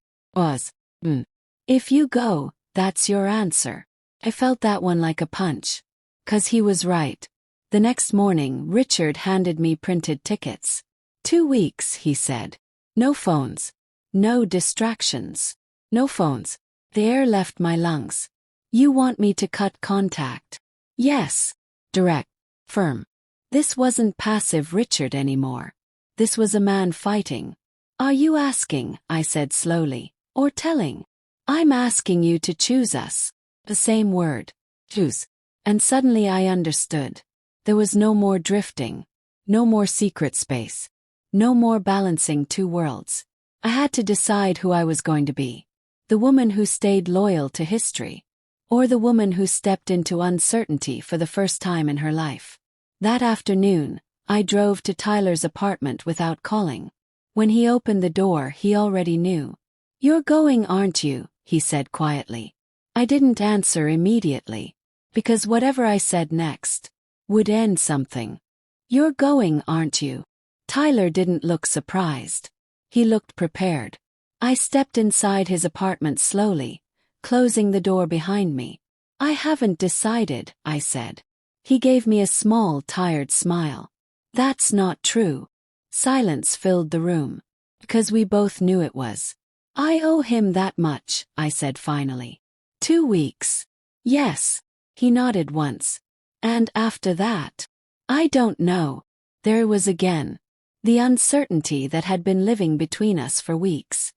If you go, that's your answer. I felt that one like a punch. 'Cause he was right. The next morning, Richard handed me printed tickets. 2 weeks, he said. No phones. No distractions. No phones. The air left my lungs. You want me to cut contact? Yes. Direct. Firm. This wasn't passive Richard anymore. This was a man fighting. Are you asking, I said slowly, or telling? I'm asking you to choose us. The same word. Choose. And suddenly I understood. There was no more drifting. No more secret space. No more balancing two worlds. I had to decide who I was going to be. The woman who stayed loyal to history. Or the woman who stepped into uncertainty for the first time in her life. That afternoon, I drove to Tyler's apartment without calling. When he opened the door, he already knew. You're going, aren't you? He said quietly. I didn't answer immediately. Because whatever I said next would end something. You're going, aren't you? Tyler didn't look surprised. He looked prepared. I stepped inside his apartment slowly, closing the door behind me. I haven't decided, I said. He gave me a small, tired smile. That's not true. Silence filled the room. Because we both knew it was. I owe him that much, I said finally. 2 weeks. Yes. He nodded once. And after that? I don't know. There it was again. The uncertainty that had been living between us for weeks.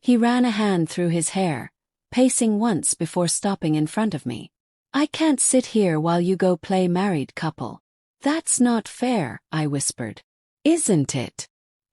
He ran a hand through his hair, pacing once before stopping in front of me. I can't sit here while you go play married couple. That's not fair, I whispered. Isn't it?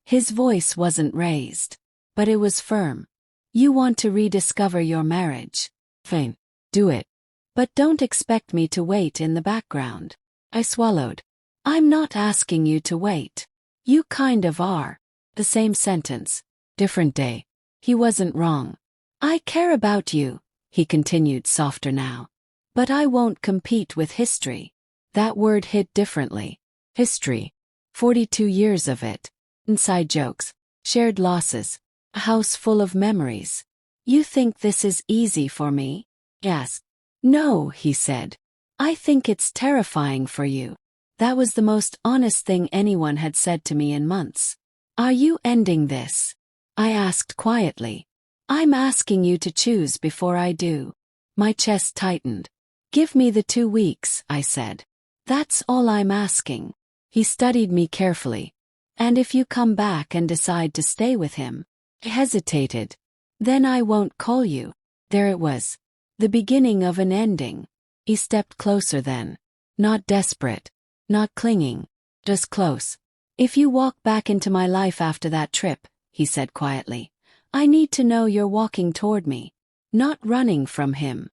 His voice wasn't raised, but it was firm. You want to rediscover your marriage? Fine. Do it. But don't expect me to wait in the background. I swallowed. I'm not asking you to wait. You kind of are. The same sentence. Different day. He wasn't wrong. I care about you, he continued softer now. But I won't compete with history. That word hit differently. History. 42 years of it. Inside jokes. Shared losses. A house full of memories. You think this is easy for me? Yes. No, he said. I think it's terrifying for you. That was the most honest thing anyone had said to me in months. Are you ending this? I asked quietly. I'm asking you to choose before I do. My chest tightened. Give me the 2 weeks, I said. That's all I'm asking. He studied me carefully. And if you come back and decide to stay with him, I hesitated. Then I won't call you. There it was. The beginning of an ending. He stepped closer then. Not desperate. Not clinging. Just close. If you walk back into my life after that trip, he said quietly, I need to know you're walking toward me. Not running from him.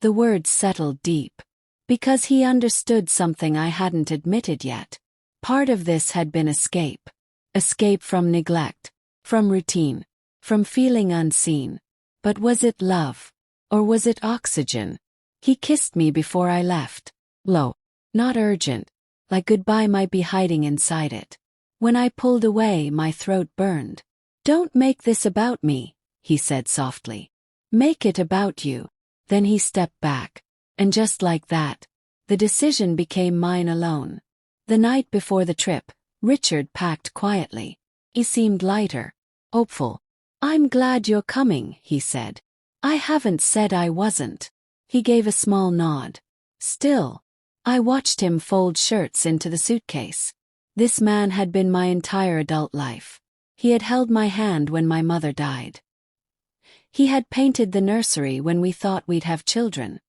The words settled deep. Because he understood something I hadn't admitted yet. Part of this had been escape. Escape from neglect, from routine, from feeling unseen. But was it love? Or was it oxygen? He kissed me before I left. Low. Not urgent. Like goodbye might be hiding inside it. When I pulled away, my throat burned. Don't make this about me, he said softly. Make it about you. Then he stepped back. And just like that, the decision became mine alone. The night before the trip, Richard packed quietly. He seemed lighter, hopeful. I'm glad you're coming, he said. I haven't said I wasn't. He gave a small nod. Still, I watched him fold shirts into the suitcase. This man had been my entire adult life. He had held my hand when my mother died. He had painted the nursery when we thought we'd have children.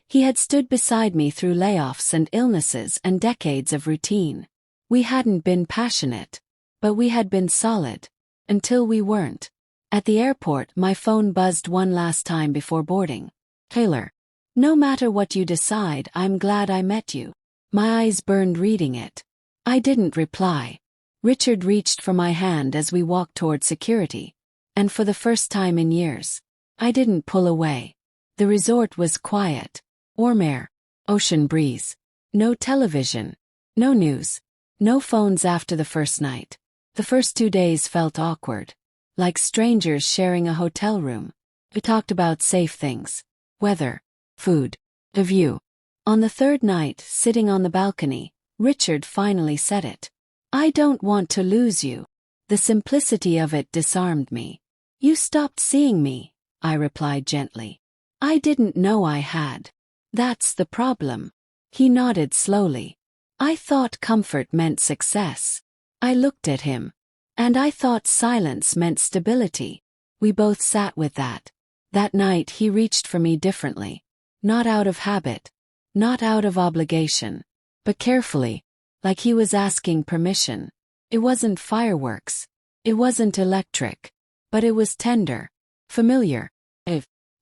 He had stood beside me through layoffs and illnesses and decades of routine. We hadn't been passionate, but we had been solid. Until we weren't. At the airport, my phone buzzed one last time before boarding. Taylor. No matter what you decide, I'm glad I met you. My eyes burned reading it. I didn't reply. Richard reached for my hand as we walked toward security. And for the first time in years, I didn't pull away. The resort was quiet. Warm air. Ocean breeze. No television. No news. No phones after the first night. The first 2 days felt awkward. Like strangers sharing a hotel room. We talked about safe things. Weather. Food. The view. On the third night, sitting on the balcony, Richard finally said it. I don't want to lose you. The simplicity of it disarmed me. You stopped seeing me, I replied gently. I didn't know I had. That's the problem. He nodded slowly. I thought comfort meant success. I looked at him. And I thought silence meant stability. We both sat with that. That night he reached for me differently. Not out of habit. Not out of obligation. But carefully. Like he was asking permission. It wasn't fireworks. It wasn't electric. But it was tender. Familiar.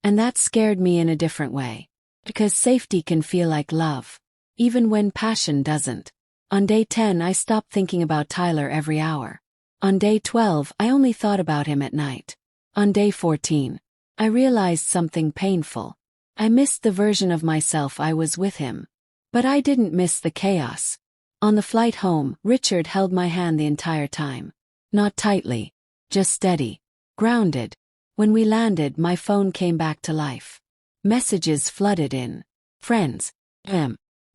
And that scared me in a different way. Because safety can feel like love. Even when passion doesn't. On day 10 I stopped thinking about Tyler every hour. On day 12 I only thought about him at night. On day 14, I realized something painful. I missed the version of myself I was with him. But I didn't miss the chaos. On the flight home, Richard held my hand the entire time. Not tightly. Just steady. Grounded. When we landed, my phone came back to life. Messages flooded in. Friends.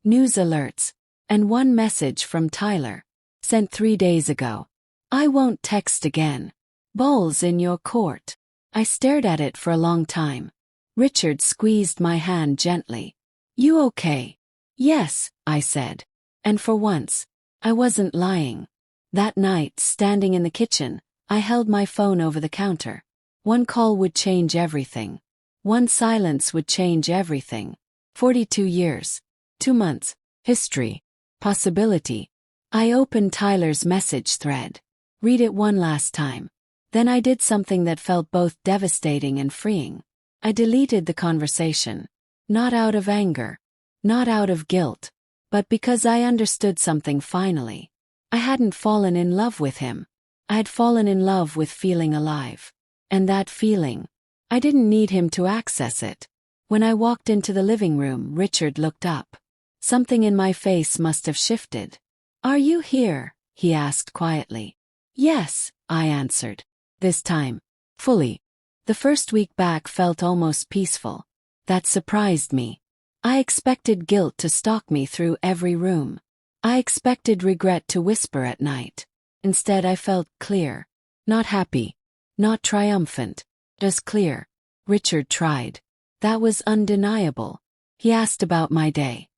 News alerts. And one message from Tyler. Sent 3 days ago. I won't text again. Ball's in your court. I stared at it for a long time. Richard squeezed my hand gently. You okay? Yes, I said. And for once, I wasn't lying. That night, standing in the kitchen, I held my phone over the counter. One call would change everything. One silence would change everything. 42 years. 2 months. History. Possibility. I opened Tyler's message thread. Read it one last time. Then I did something that felt both devastating and freeing. I deleted the conversation. Not out of anger. Not out of guilt. But because I understood something finally. I hadn't fallen in love with him. I had fallen in love with feeling alive. And that feeling. I didn't need him to access it. When I walked into the living room, Richard looked up. Something in my face must have shifted. Are you here? He asked quietly. Yes, I answered. This time. Fully. The first week back felt almost peaceful. That surprised me. I expected guilt to stalk me through every room. I expected regret to whisper at night. Instead I felt clear. Not happy. Not triumphant. Just clear. Richard tried. That was undeniable. He asked about my day.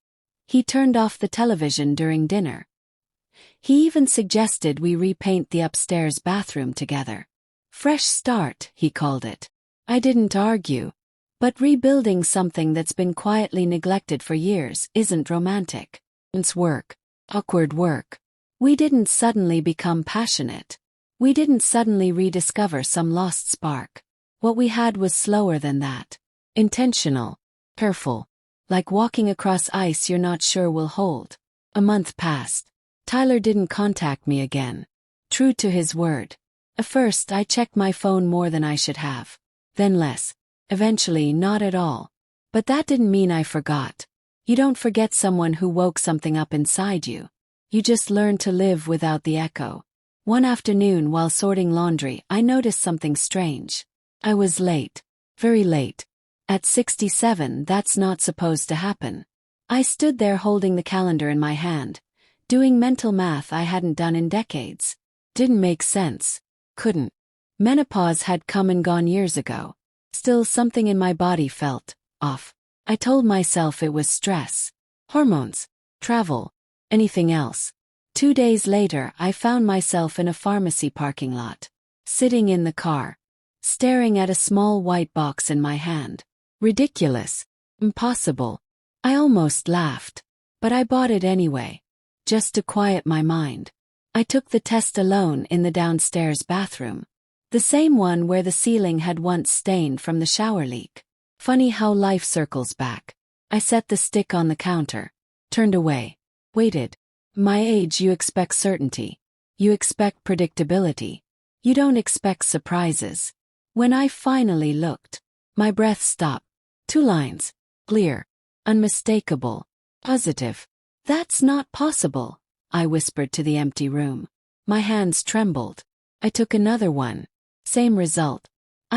He turned off the television during dinner. He even suggested we repaint the upstairs bathroom together. Fresh start, he called it. I didn't argue. But rebuilding something that's been quietly neglected for years isn't romantic. It's work. Awkward work. We didn't suddenly become passionate. We didn't suddenly rediscover some lost spark. What we had was slower than that. Intentional. Careful. Like walking across ice you're not sure will hold. A month passed. Tyler didn't contact me again. True to his word. At first I checked my phone more than I should have. Then less. Eventually not at all. But that didn't mean I forgot. You don't forget someone who woke something up inside you. You just learn to live without the echo. One afternoon while sorting laundry, I noticed something strange. I was late. Very late. At 67, that's not supposed to happen. I stood there holding the calendar in my hand, doing mental math I hadn't done in decades. Didn't make sense. Couldn't. Menopause had come and gone years ago. Still something in my body felt off. I told myself it was stress, hormones, travel, anything else. 2 days later I found myself in a pharmacy parking lot, sitting in the car, staring at a small white box in my hand. Ridiculous. Impossible. I almost laughed. But I bought it anyway. Just to quiet my mind. I took the test alone in the downstairs bathroom. The same one where the ceiling had once stained from the shower leak. Funny how life circles back. I set the stick on the counter. Turned away. Waited. My age, you expect certainty. You expect predictability. You don't expect surprises. When I finally looked, my breath stopped. 2 lines. Clear. Unmistakable. Positive. That's not possible, I whispered to the empty room. My hands trembled. I took another one. Same result.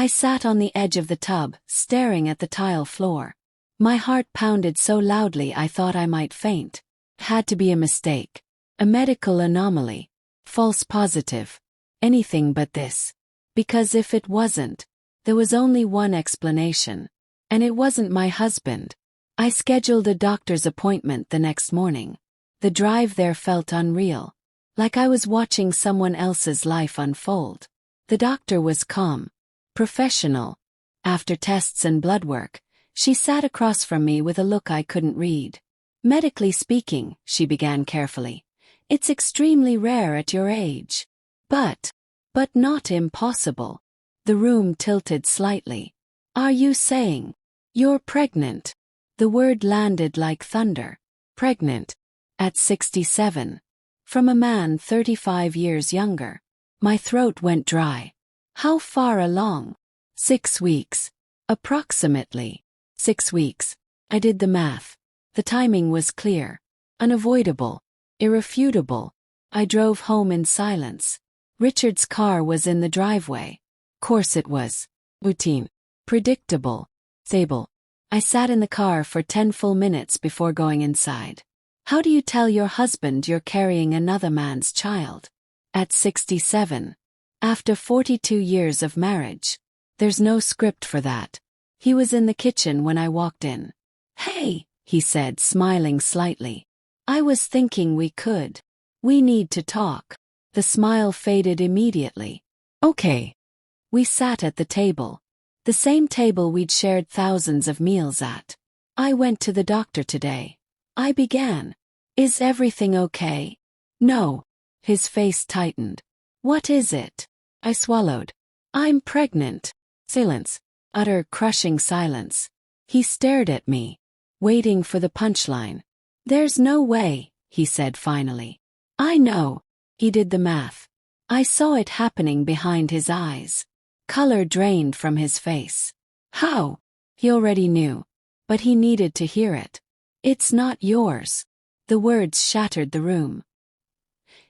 I sat on the edge of the tub, staring at the tile floor. My heart pounded so loudly I thought I might faint. Had to be a mistake. A medical anomaly. False positive. Anything but this. Because if it wasn't, there was only one explanation. And it wasn't my husband. I scheduled a doctor's appointment the next morning. The drive there felt unreal. Like I was watching someone else's life unfold. The doctor was calm. Professional. After tests and blood work, she sat across from me with a look I couldn't read. Medically speaking, she began carefully, it's extremely rare at your age. But not impossible. The room tilted slightly. Are you saying you're pregnant? The word landed like thunder. Pregnant. At 67. From a man 35 years younger. My throat went dry. How far along? 6 weeks. Approximately. 6 weeks. I did the math. The timing was clear. Unavoidable. Irrefutable. I drove home in silence. Richard's car was in the driveway. Course it was. Routine. Predictable. Stable. I sat in the car for 10 full minutes before going inside. How do you tell your husband you're carrying another man's child? At 67. After 42 years of marriage. There's no script for that. He was in the kitchen when I walked in. Hey, he said, smiling slightly. I was thinking we could. We need to talk. The smile faded immediately. Okay. We sat at the table. The same table we'd shared thousands of meals at. I went to the doctor today. I began. Is everything okay? No. His face tightened. What is it? I swallowed. I'm pregnant. Silence. Utter crushing silence. He stared at me, waiting for the punchline. There's no way, he said finally. I know. He did the math. I saw it happening behind his eyes. Color drained from his face. How? He already knew. But he needed to hear it. It's not yours. The words shattered the room.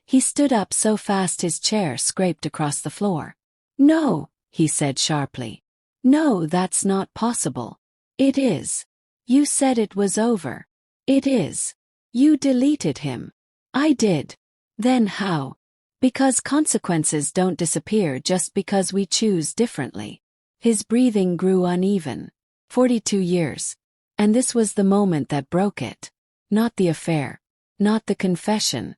He stood up so fast his chair scraped across the floor. No, he said sharply. No, that's not possible. It is. You said it was over. It is. You deleted him. I did. Then how? Because consequences don't disappear just because we choose differently. His breathing grew uneven. 42 years. And this was the moment that broke it. Not the affair. Not the confession.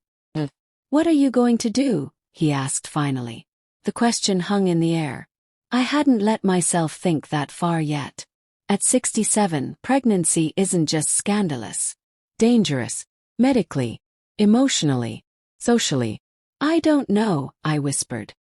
What are you going to do? He asked finally. The question hung in the air. I hadn't let myself think that far yet. At 67, pregnancy isn't just scandalous. Dangerous. Medically. Emotionally. Socially. I don't know, I whispered.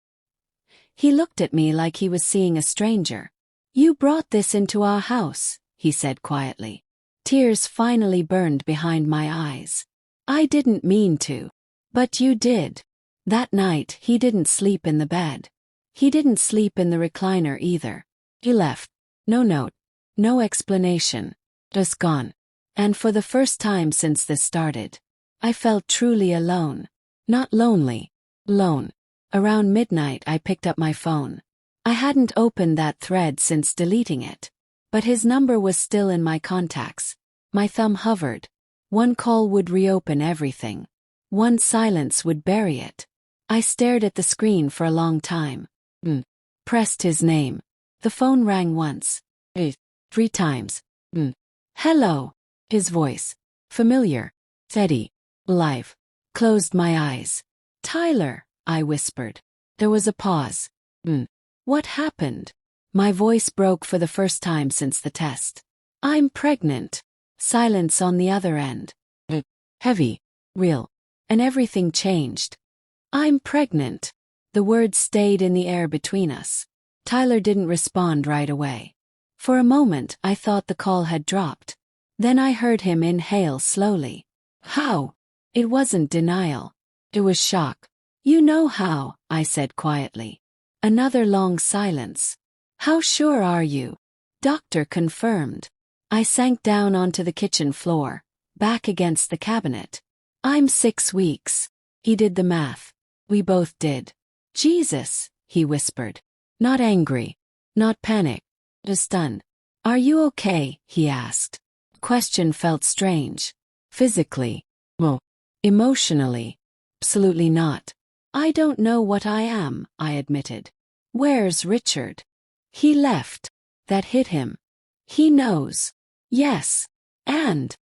He looked at me like he was seeing a stranger. You brought this into our house, he said quietly. Tears finally burned behind my eyes. I didn't mean to. But you did. That night, he didn't sleep in the bed. He didn't sleep in the recliner either. He left. No note. No explanation. Just gone. And for the first time since this started, I felt truly alone. Not lonely. Alone. Around midnight I picked up my phone. I hadn't opened that thread since deleting it. But his number was still in my contacts. My thumb hovered. One call would reopen everything. One silence would bury it. I stared at the screen for a long time. Pressed his name. The phone rang once. 3 times. Hello. His voice. Familiar. Steady. Alive. Closed my eyes. Tyler, I whispered. There was a pause. What happened? My voice broke for the first time since the test. I'm pregnant. Silence on the other end. Heavy. Real. And everything changed. I'm pregnant. The words stayed in the air between us. Tyler didn't respond right away. For a moment I thought the call had dropped. Then I heard him inhale slowly. How? It wasn't denial. It was shock. You know how, I said quietly. Another long silence. How sure are you? Doctor confirmed. I sank down onto the kitchen floor, back against the cabinet. I'm 6 weeks. He did the math. We both did. Jesus, he whispered. Not angry. Not panic. Just stunned. Are you okay? He asked. Question felt strange. Physically. Well, emotionally. Absolutely not. I don't know what I am, I admitted. Where's Richard? He left. That hit him. He knows. Yes. And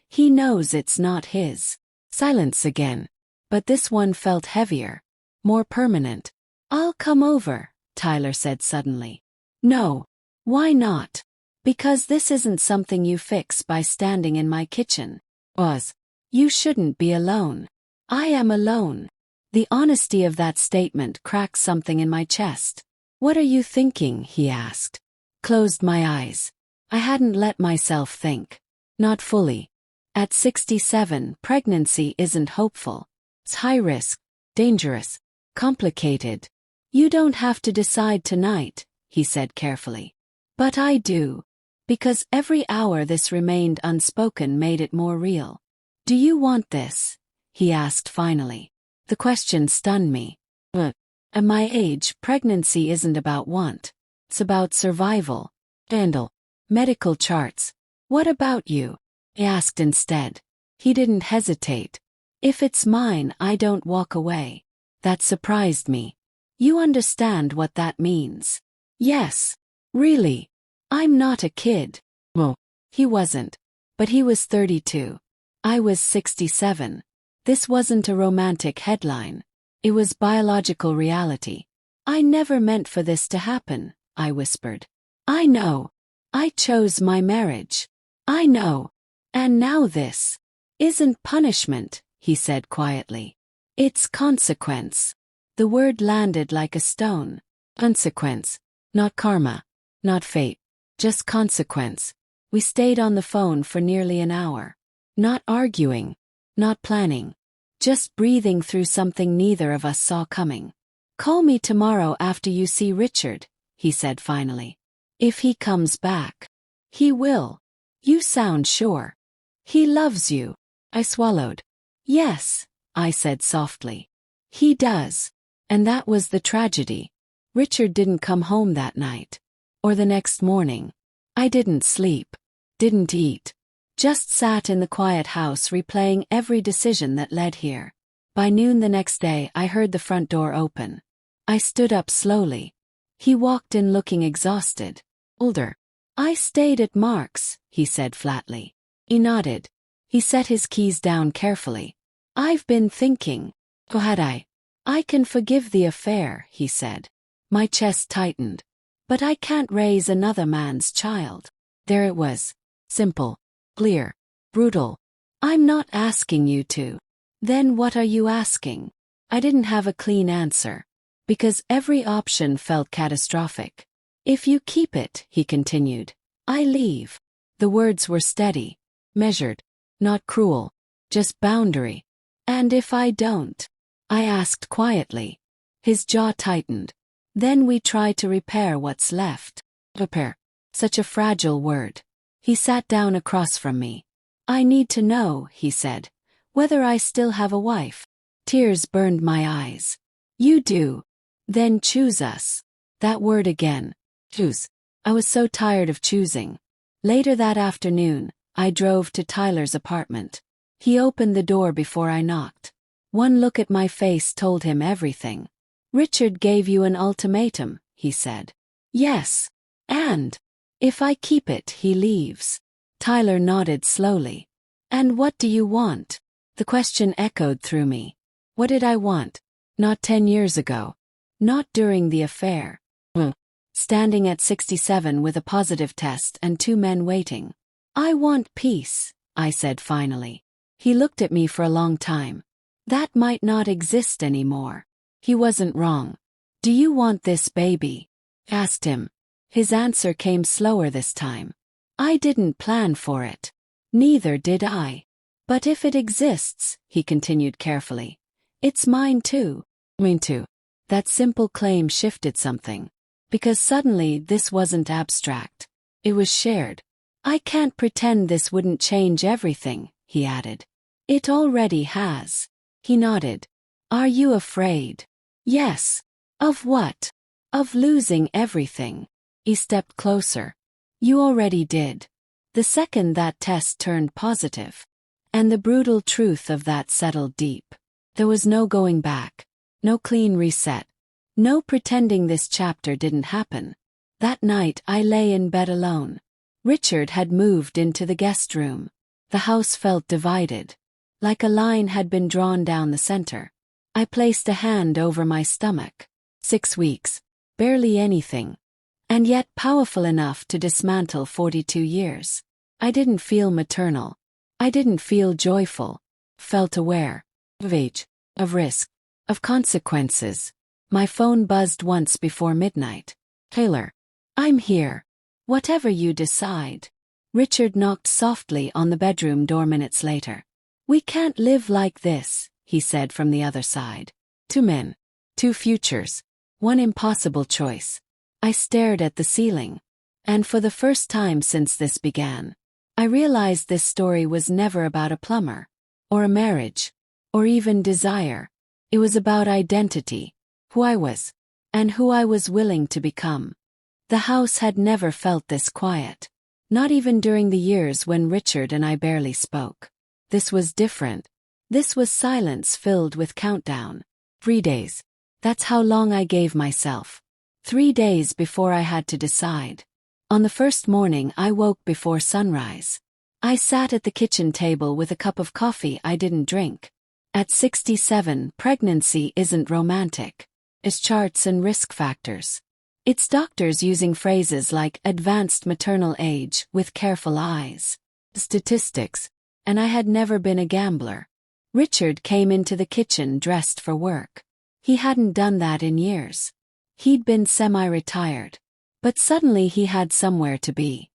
he knows it's not his. Silence again. But this one felt heavier. More permanent. I'll come over, Tyler said suddenly. No. Why not? Because this isn't something you fix by standing in my kitchen. You shouldn't be alone. I am alone. The honesty of that statement cracked something in my chest. What are you thinking? He asked. Closed my eyes. I hadn't let myself think. Not fully. At 67, pregnancy isn't hopeful. It's high risk, dangerous, complicated. You don't have to decide tonight, he said carefully. But I do. Because every hour this remained unspoken made it more real. Do you want this? He asked finally. The question stunned me. At my age, pregnancy isn't about want. It's about survival. Handle. Medical charts. What about you? I asked instead. He didn't hesitate. If it's mine, I don't walk away. That surprised me. You understand what that means? Yes. Really. I'm not a kid. Well, he wasn't. But he was 32. I was 67. This wasn't a romantic headline. It was biological reality. I never meant for this to happen, I whispered. I know. I chose my marriage. I know. And now this isn't punishment, he said quietly. It's consequence. The word landed like a stone. Consequence. Not karma. Not fate. Just consequence. We stayed on the phone for nearly an hour. Not arguing. Not planning. Just breathing through something neither of us saw coming. Call me tomorrow after you see Richard, he said finally. If he comes back. He will. You sound sure. He loves you. I swallowed. Yes, I said softly. He does. And that was the tragedy. Richard didn't come home that night. Or the next morning. I didn't sleep. Didn't eat. Just sat in the quiet house replaying every decision that led here. By noon the next day I heard the front door open. I stood up slowly. He walked in looking exhausted. Older. I stayed at Mark's, he said flatly. He nodded. He set his keys down carefully. I've been thinking. Or had I? I can forgive the affair, he said. My chest tightened. But I can't raise another man's child. There it was. Simple. Clear. Brutal. I'm not asking you to. Then what are you asking? I didn't have a clean answer. Because every option felt catastrophic. If you keep it, he continued, I leave. The words were steady, measured, not cruel, just boundary. And if I don't? I asked quietly. His jaw tightened. Then we try to repair what's left. Repair. Such a fragile word. He sat down across from me. I need to know, he said, whether I still have a wife. Tears burned my eyes. You do. Then choose us. That word again. Choose. I was so tired of choosing. Later that afternoon, I drove to Tyler's apartment. He opened the door before I knocked. One look at my face told him everything. Richard gave you an ultimatum, he said. Yes. And if I keep it, he leaves. Tyler nodded slowly. And what do you want? The question echoed through me. What did I want? Not 10 years ago. Not during the affair. Standing at 67 with a positive test and 2 men waiting. I want peace, I said finally. He looked at me for a long time. That might not exist anymore. He wasn't wrong. Do you want this baby? Asked him. His answer came slower this time. I didn't plan for it. Neither did I. But if it exists, he continued carefully, it's mine too. Mine too. That simple claim shifted something. Because suddenly this wasn't abstract. It was shared. I can't pretend this wouldn't change everything, he added. It already has. He nodded. Are you afraid? Yes. Of what? Of losing everything. He stepped closer. You already did. The second that test turned positive. And the brutal truth of that settled deep. There was no going back. No clean reset. No pretending this chapter didn't happen. That night I lay in bed alone. Richard had moved into the guest room. The house felt divided. Like a line had been drawn down the center. I placed a hand over my stomach. 6 weeks. Barely anything. And yet powerful enough to dismantle 42 years. I didn't feel maternal. I didn't feel joyful. Felt aware. Of age. Of risk. Of consequences. My phone buzzed once before midnight. Taylor. I'm here. Whatever you decide. Richard knocked softly on the bedroom door minutes later. We can't live like this, he said from the other side. 2 men. 2 futures. 1 impossible choice. I stared at the ceiling. And for the first time since this began, I realized this story was never about a plumber. Or a marriage. Or even desire. It was about identity. Who I was. And who I was willing to become. The house had never felt this quiet. Not even during the years when Richard and I barely spoke. This was different. This was silence filled with countdown. 3 days. That's how long I gave myself. 3 days before I had to decide. On the first morning I woke before sunrise. I sat at the kitchen table with a cup of coffee I didn't drink. At 67, pregnancy isn't romantic. It's charts and risk factors. It's doctors using phrases like advanced maternal age with careful eyes. Statistics. And I had never been a gambler. Richard came into the kitchen dressed for work. He hadn't done that in years. He'd been semi-retired. But suddenly he had somewhere to be.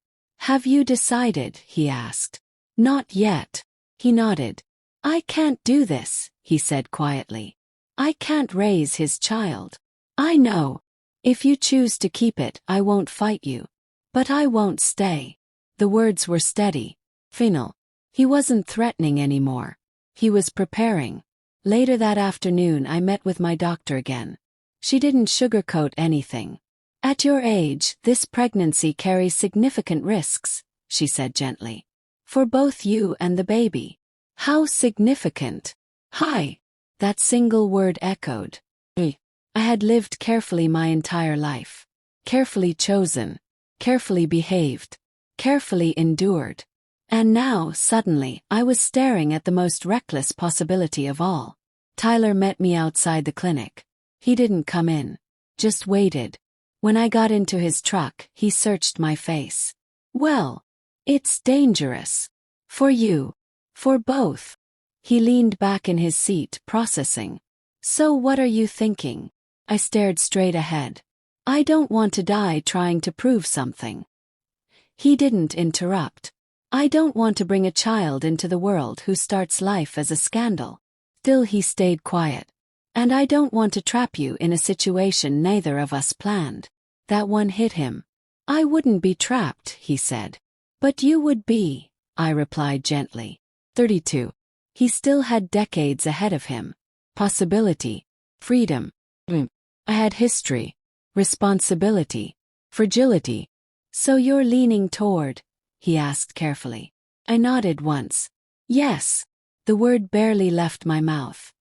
Have you decided? He asked. Not yet. He nodded. I can't do this, he said quietly. I can't raise his child. I know. If you choose to keep it, I won't fight you. But I won't stay. The words were steady. Final. He wasn't threatening anymore. He was preparing. Later that afternoon I met with my doctor again. She didn't sugarcoat anything. At your age, this pregnancy carries significant risks, she said gently. For both you and the baby. How significant? Hi. That single word echoed. I had lived carefully my entire life. Carefully chosen. Carefully behaved. Carefully endured. And now, suddenly, I was staring at the most reckless possibility of all. Tyler met me outside the clinic. He didn't come in. Just waited. When I got into his truck, he searched my face. Well, it's dangerous. For you. For both. He leaned back in his seat, processing. So what are you thinking? I stared straight ahead. I don't want to die trying to prove something. He didn't interrupt. I don't want to bring a child into the world who starts life as a scandal. Still he stayed quiet. And I don't want to trap you in a situation neither of us planned. That one hit him. I wouldn't be trapped, he said. But you would be, I replied gently. 32. He still had decades ahead of him. Possibility. Freedom. I had history. Responsibility. Fragility. So you're leaning toward? He asked carefully. I nodded once. Yes. The word barely left my mouth.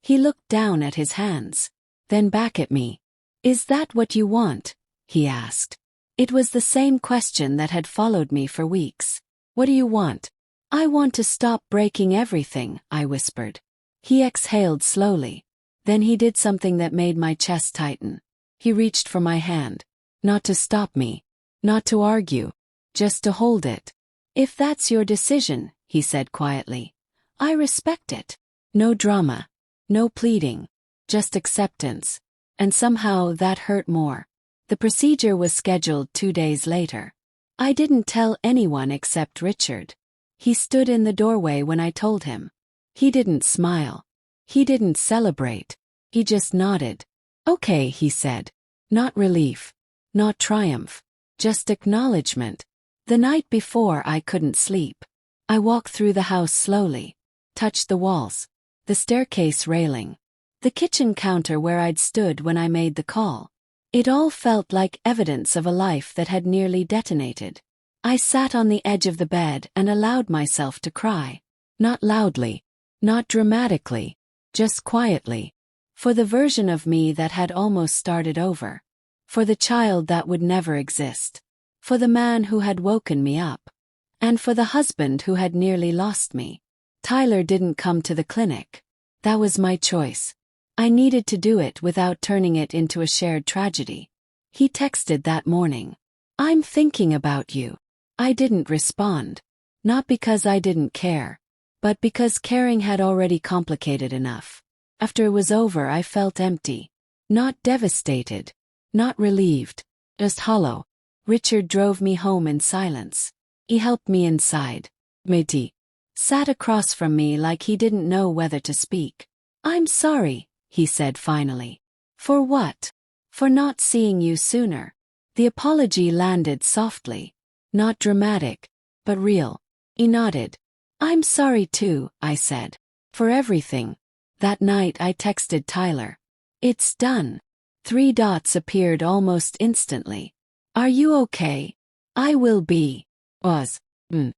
He looked down at his hands. Then back at me. Is that what you want? He asked. It was the same question that had followed me for weeks. What do you want? I want to stop breaking everything, I whispered. He exhaled slowly. Then he did something that made my chest tighten. He reached for my hand. Not to stop me. Not to argue. Just to hold it. If that's your decision, he said quietly. I respect it. No drama. No pleading. Just acceptance. And somehow that hurt more. The procedure was scheduled 2 days later. I didn't tell anyone except Richard. He stood in the doorway when I told him. He didn't smile. He didn't celebrate. He just nodded. Okay, he said. Not relief. Not triumph. Just acknowledgement. The night before I couldn't sleep. I walked through the house slowly. Touched the walls. The staircase railing. The kitchen counter where I'd stood when I made the call. It all felt like evidence of a life that had nearly detonated. I sat on the edge of the bed and allowed myself to cry. Not loudly. Not dramatically. Just quietly. For the version of me that had almost started over. For the child that would never exist. For the man who had woken me up. And for the husband who had nearly lost me. Tyler didn't come to the clinic. That was my choice. I needed to do it without turning it into a shared tragedy. He texted that morning. I'm thinking about you. I didn't respond. Not because I didn't care. But because caring had already complicated enough. After it was over, I felt empty. Not devastated. Not relieved. Just hollow. Richard drove me home in silence. He helped me inside. Mehdi sat across from me like he didn't know whether to speak. I'm sorry, he said finally. For what? For not seeing you sooner. The apology landed softly. Not dramatic, but real. He nodded. I'm sorry too, I said. For everything. That night I texted Tyler. It's done. 3 dots appeared almost instantly. Are you okay? I will be. Was. Do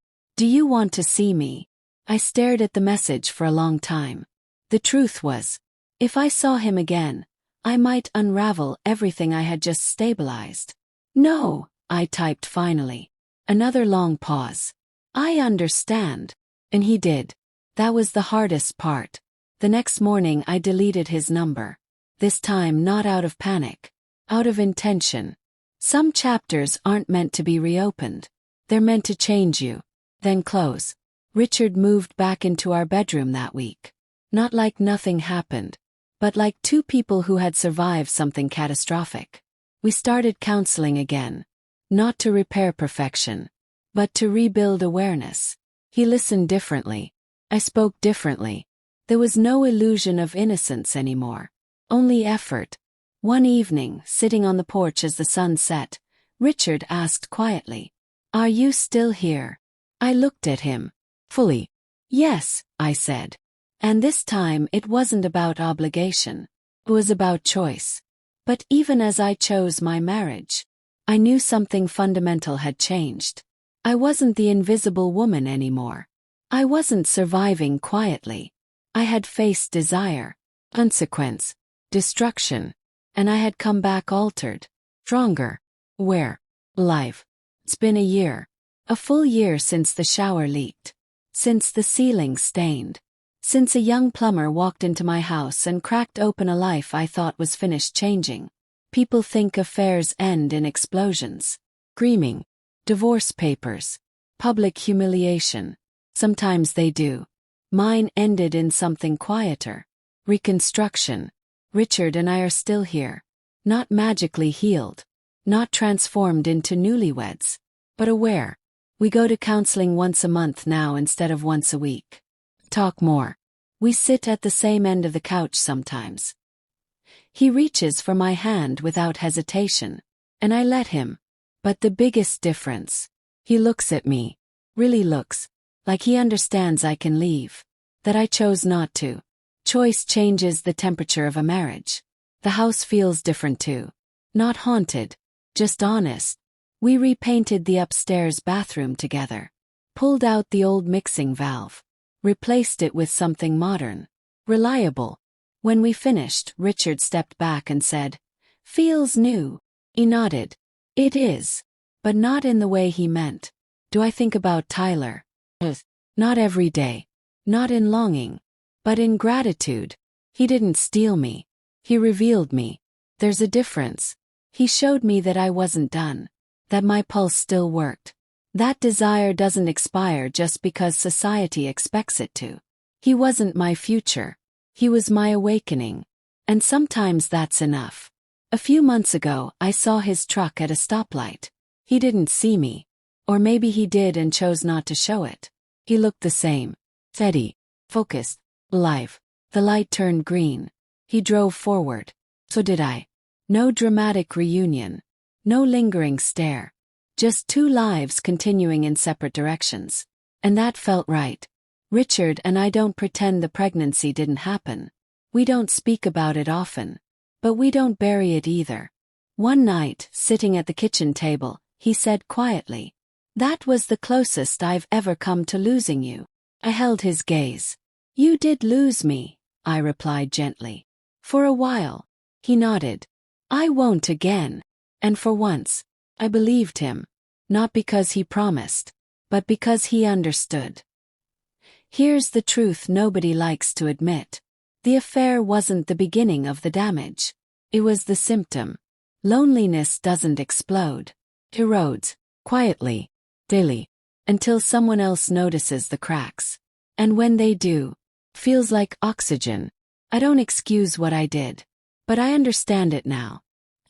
you want to see me? I stared at the message for a long time. The truth was, if I saw him again, I might unravel everything I had just stabilized. No, I typed finally. Another long pause. I understand. And he did. That was the hardest part. The next morning I deleted his number. This time not out of panic. Out of intention. Some chapters aren't meant to be reopened. They're meant to change you. Then close. Richard moved back into our bedroom that week. Not like nothing happened. But like 2 people who had survived something catastrophic. We started counseling again. Not to repair perfection. But to rebuild awareness. He listened differently. I spoke differently. There was no illusion of innocence anymore. Only effort. One evening, sitting on the porch as the sun set, Richard asked quietly, "Are you still here?" I looked at him. Fully. "Yes," I said. And this time it wasn't about obligation. It was about choice. But even as I chose my marriage, I knew something fundamental had changed. I wasn't the invisible woman anymore. I wasn't surviving quietly. I had faced desire, consequence, destruction, and I had come back altered, stronger. Where? Live. It's been a year. A full year since the shower leaked. Since the ceiling stained. Since a young plumber walked into my house and cracked open a life I thought was finished changing. People think affairs end in explosions. Screaming. Divorce papers. Public humiliation. Sometimes they do. Mine ended in something quieter. Reconstruction. Richard and I are still here. Not magically healed. Not transformed into newlyweds. but aware. We go to counseling once a month now instead of once a week. Talk more. We sit at the same end of the couch sometimes. He reaches for my hand without hesitation, and I let him. But the biggest difference, he looks at me, really looks, like he understands I can leave, that I chose not to. Choice changes the temperature of a marriage. The house feels different too. Not haunted, just honest. We repainted the upstairs bathroom together, pulled out the old mixing valve, replaced it with something modern, reliable. When we finished, Richard stepped back and said, "Feels new." He nodded. "It is. But not in the way he meant." Do I think about Tyler? Not every day. Not in longing. But in gratitude. He didn't steal me. He revealed me. There's a difference. He showed me that I wasn't done. That my pulse still worked. That desire doesn't expire just because society expects it to. He wasn't my future. He was my awakening. And sometimes that's enough. A few months ago, I saw his truck at a stoplight. He didn't see me. Or maybe he did and chose not to show it. He looked the same. Steady. Focused. Alive. The light turned green. He drove forward. So did I. No dramatic reunion. No lingering stare. Just two lives continuing in separate directions. And that felt right. Richard and I don't pretend the pregnancy didn't happen. We don't speak about it often. But we don't bury it either. One night, sitting at the kitchen table, he said quietly, "That was the closest I've ever come to losing you." I held his gaze. "You did lose me," I replied gently. "For a while." He nodded. "I won't again." And for once, I believed him. Not because he promised, but because he understood. Here's the truth nobody likes to admit. The affair wasn't the beginning of the damage. It was the symptom. Loneliness doesn't explode. It erodes, quietly, daily, until someone else notices the cracks. And when they do, feels like oxygen. I don't excuse what I did, but I understand it now.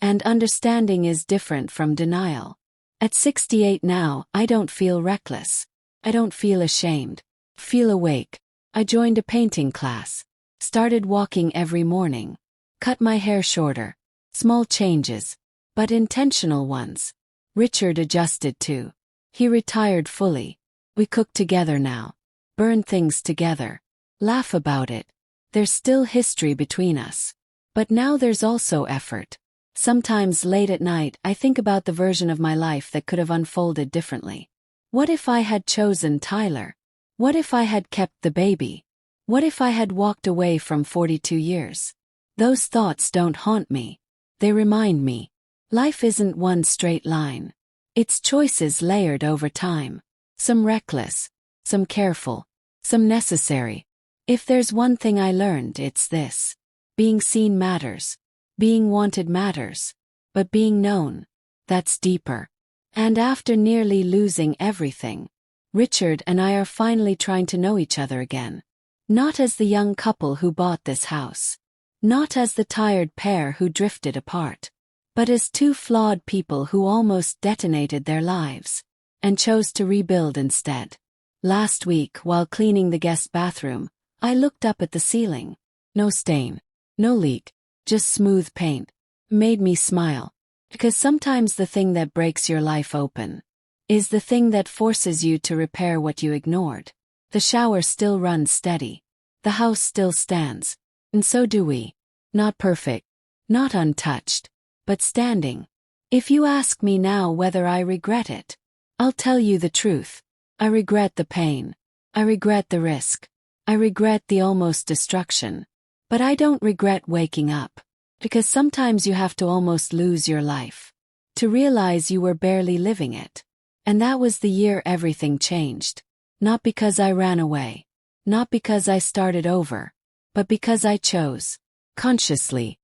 And understanding is different from denial. At 68 now, I don't feel reckless. I don't feel ashamed. Feel awake. I joined a painting class. Started walking every morning. Cut my hair shorter. Small changes, but intentional ones. Richard adjusted too. He retired fully. We cook together now. Burn things together. Laugh about it. There's still history between us. But now there's also effort. Sometimes late at night I think about the version of my life that could have unfolded differently. What if I had chosen Tyler? What if I had kept the baby? What if I had walked away from 42 years? Those thoughts don't haunt me. They remind me. Life isn't one straight line. It's choices layered over time. Some reckless, some careful, some necessary. If there's one thing I learned, it's this. Being seen matters. Being wanted matters. But being known, that's deeper. And after nearly losing everything, Richard and I are finally trying to know each other again. Not as the young couple who bought this house. Not as the tired pair who drifted apart. But as two flawed people who almost detonated their lives and chose to rebuild instead. Last week, while cleaning the guest bathroom, I looked up at the ceiling. No stain. No leak. Just smooth paint. Made me smile. Because sometimes the thing that breaks your life open is the thing that forces you to repair what you ignored. The shower still runs steady. The house still stands. And so do we. Not perfect. Not untouched. But standing. If you ask me now whether I regret it, I'll tell you the truth. I regret the pain. I regret the risk. I regret the almost destruction. But I don't regret waking up. Because sometimes you have to almost lose your life to realize you were barely living it. And that was the year everything changed. Not because I ran away. Not because I started over. But because I chose. Consciously.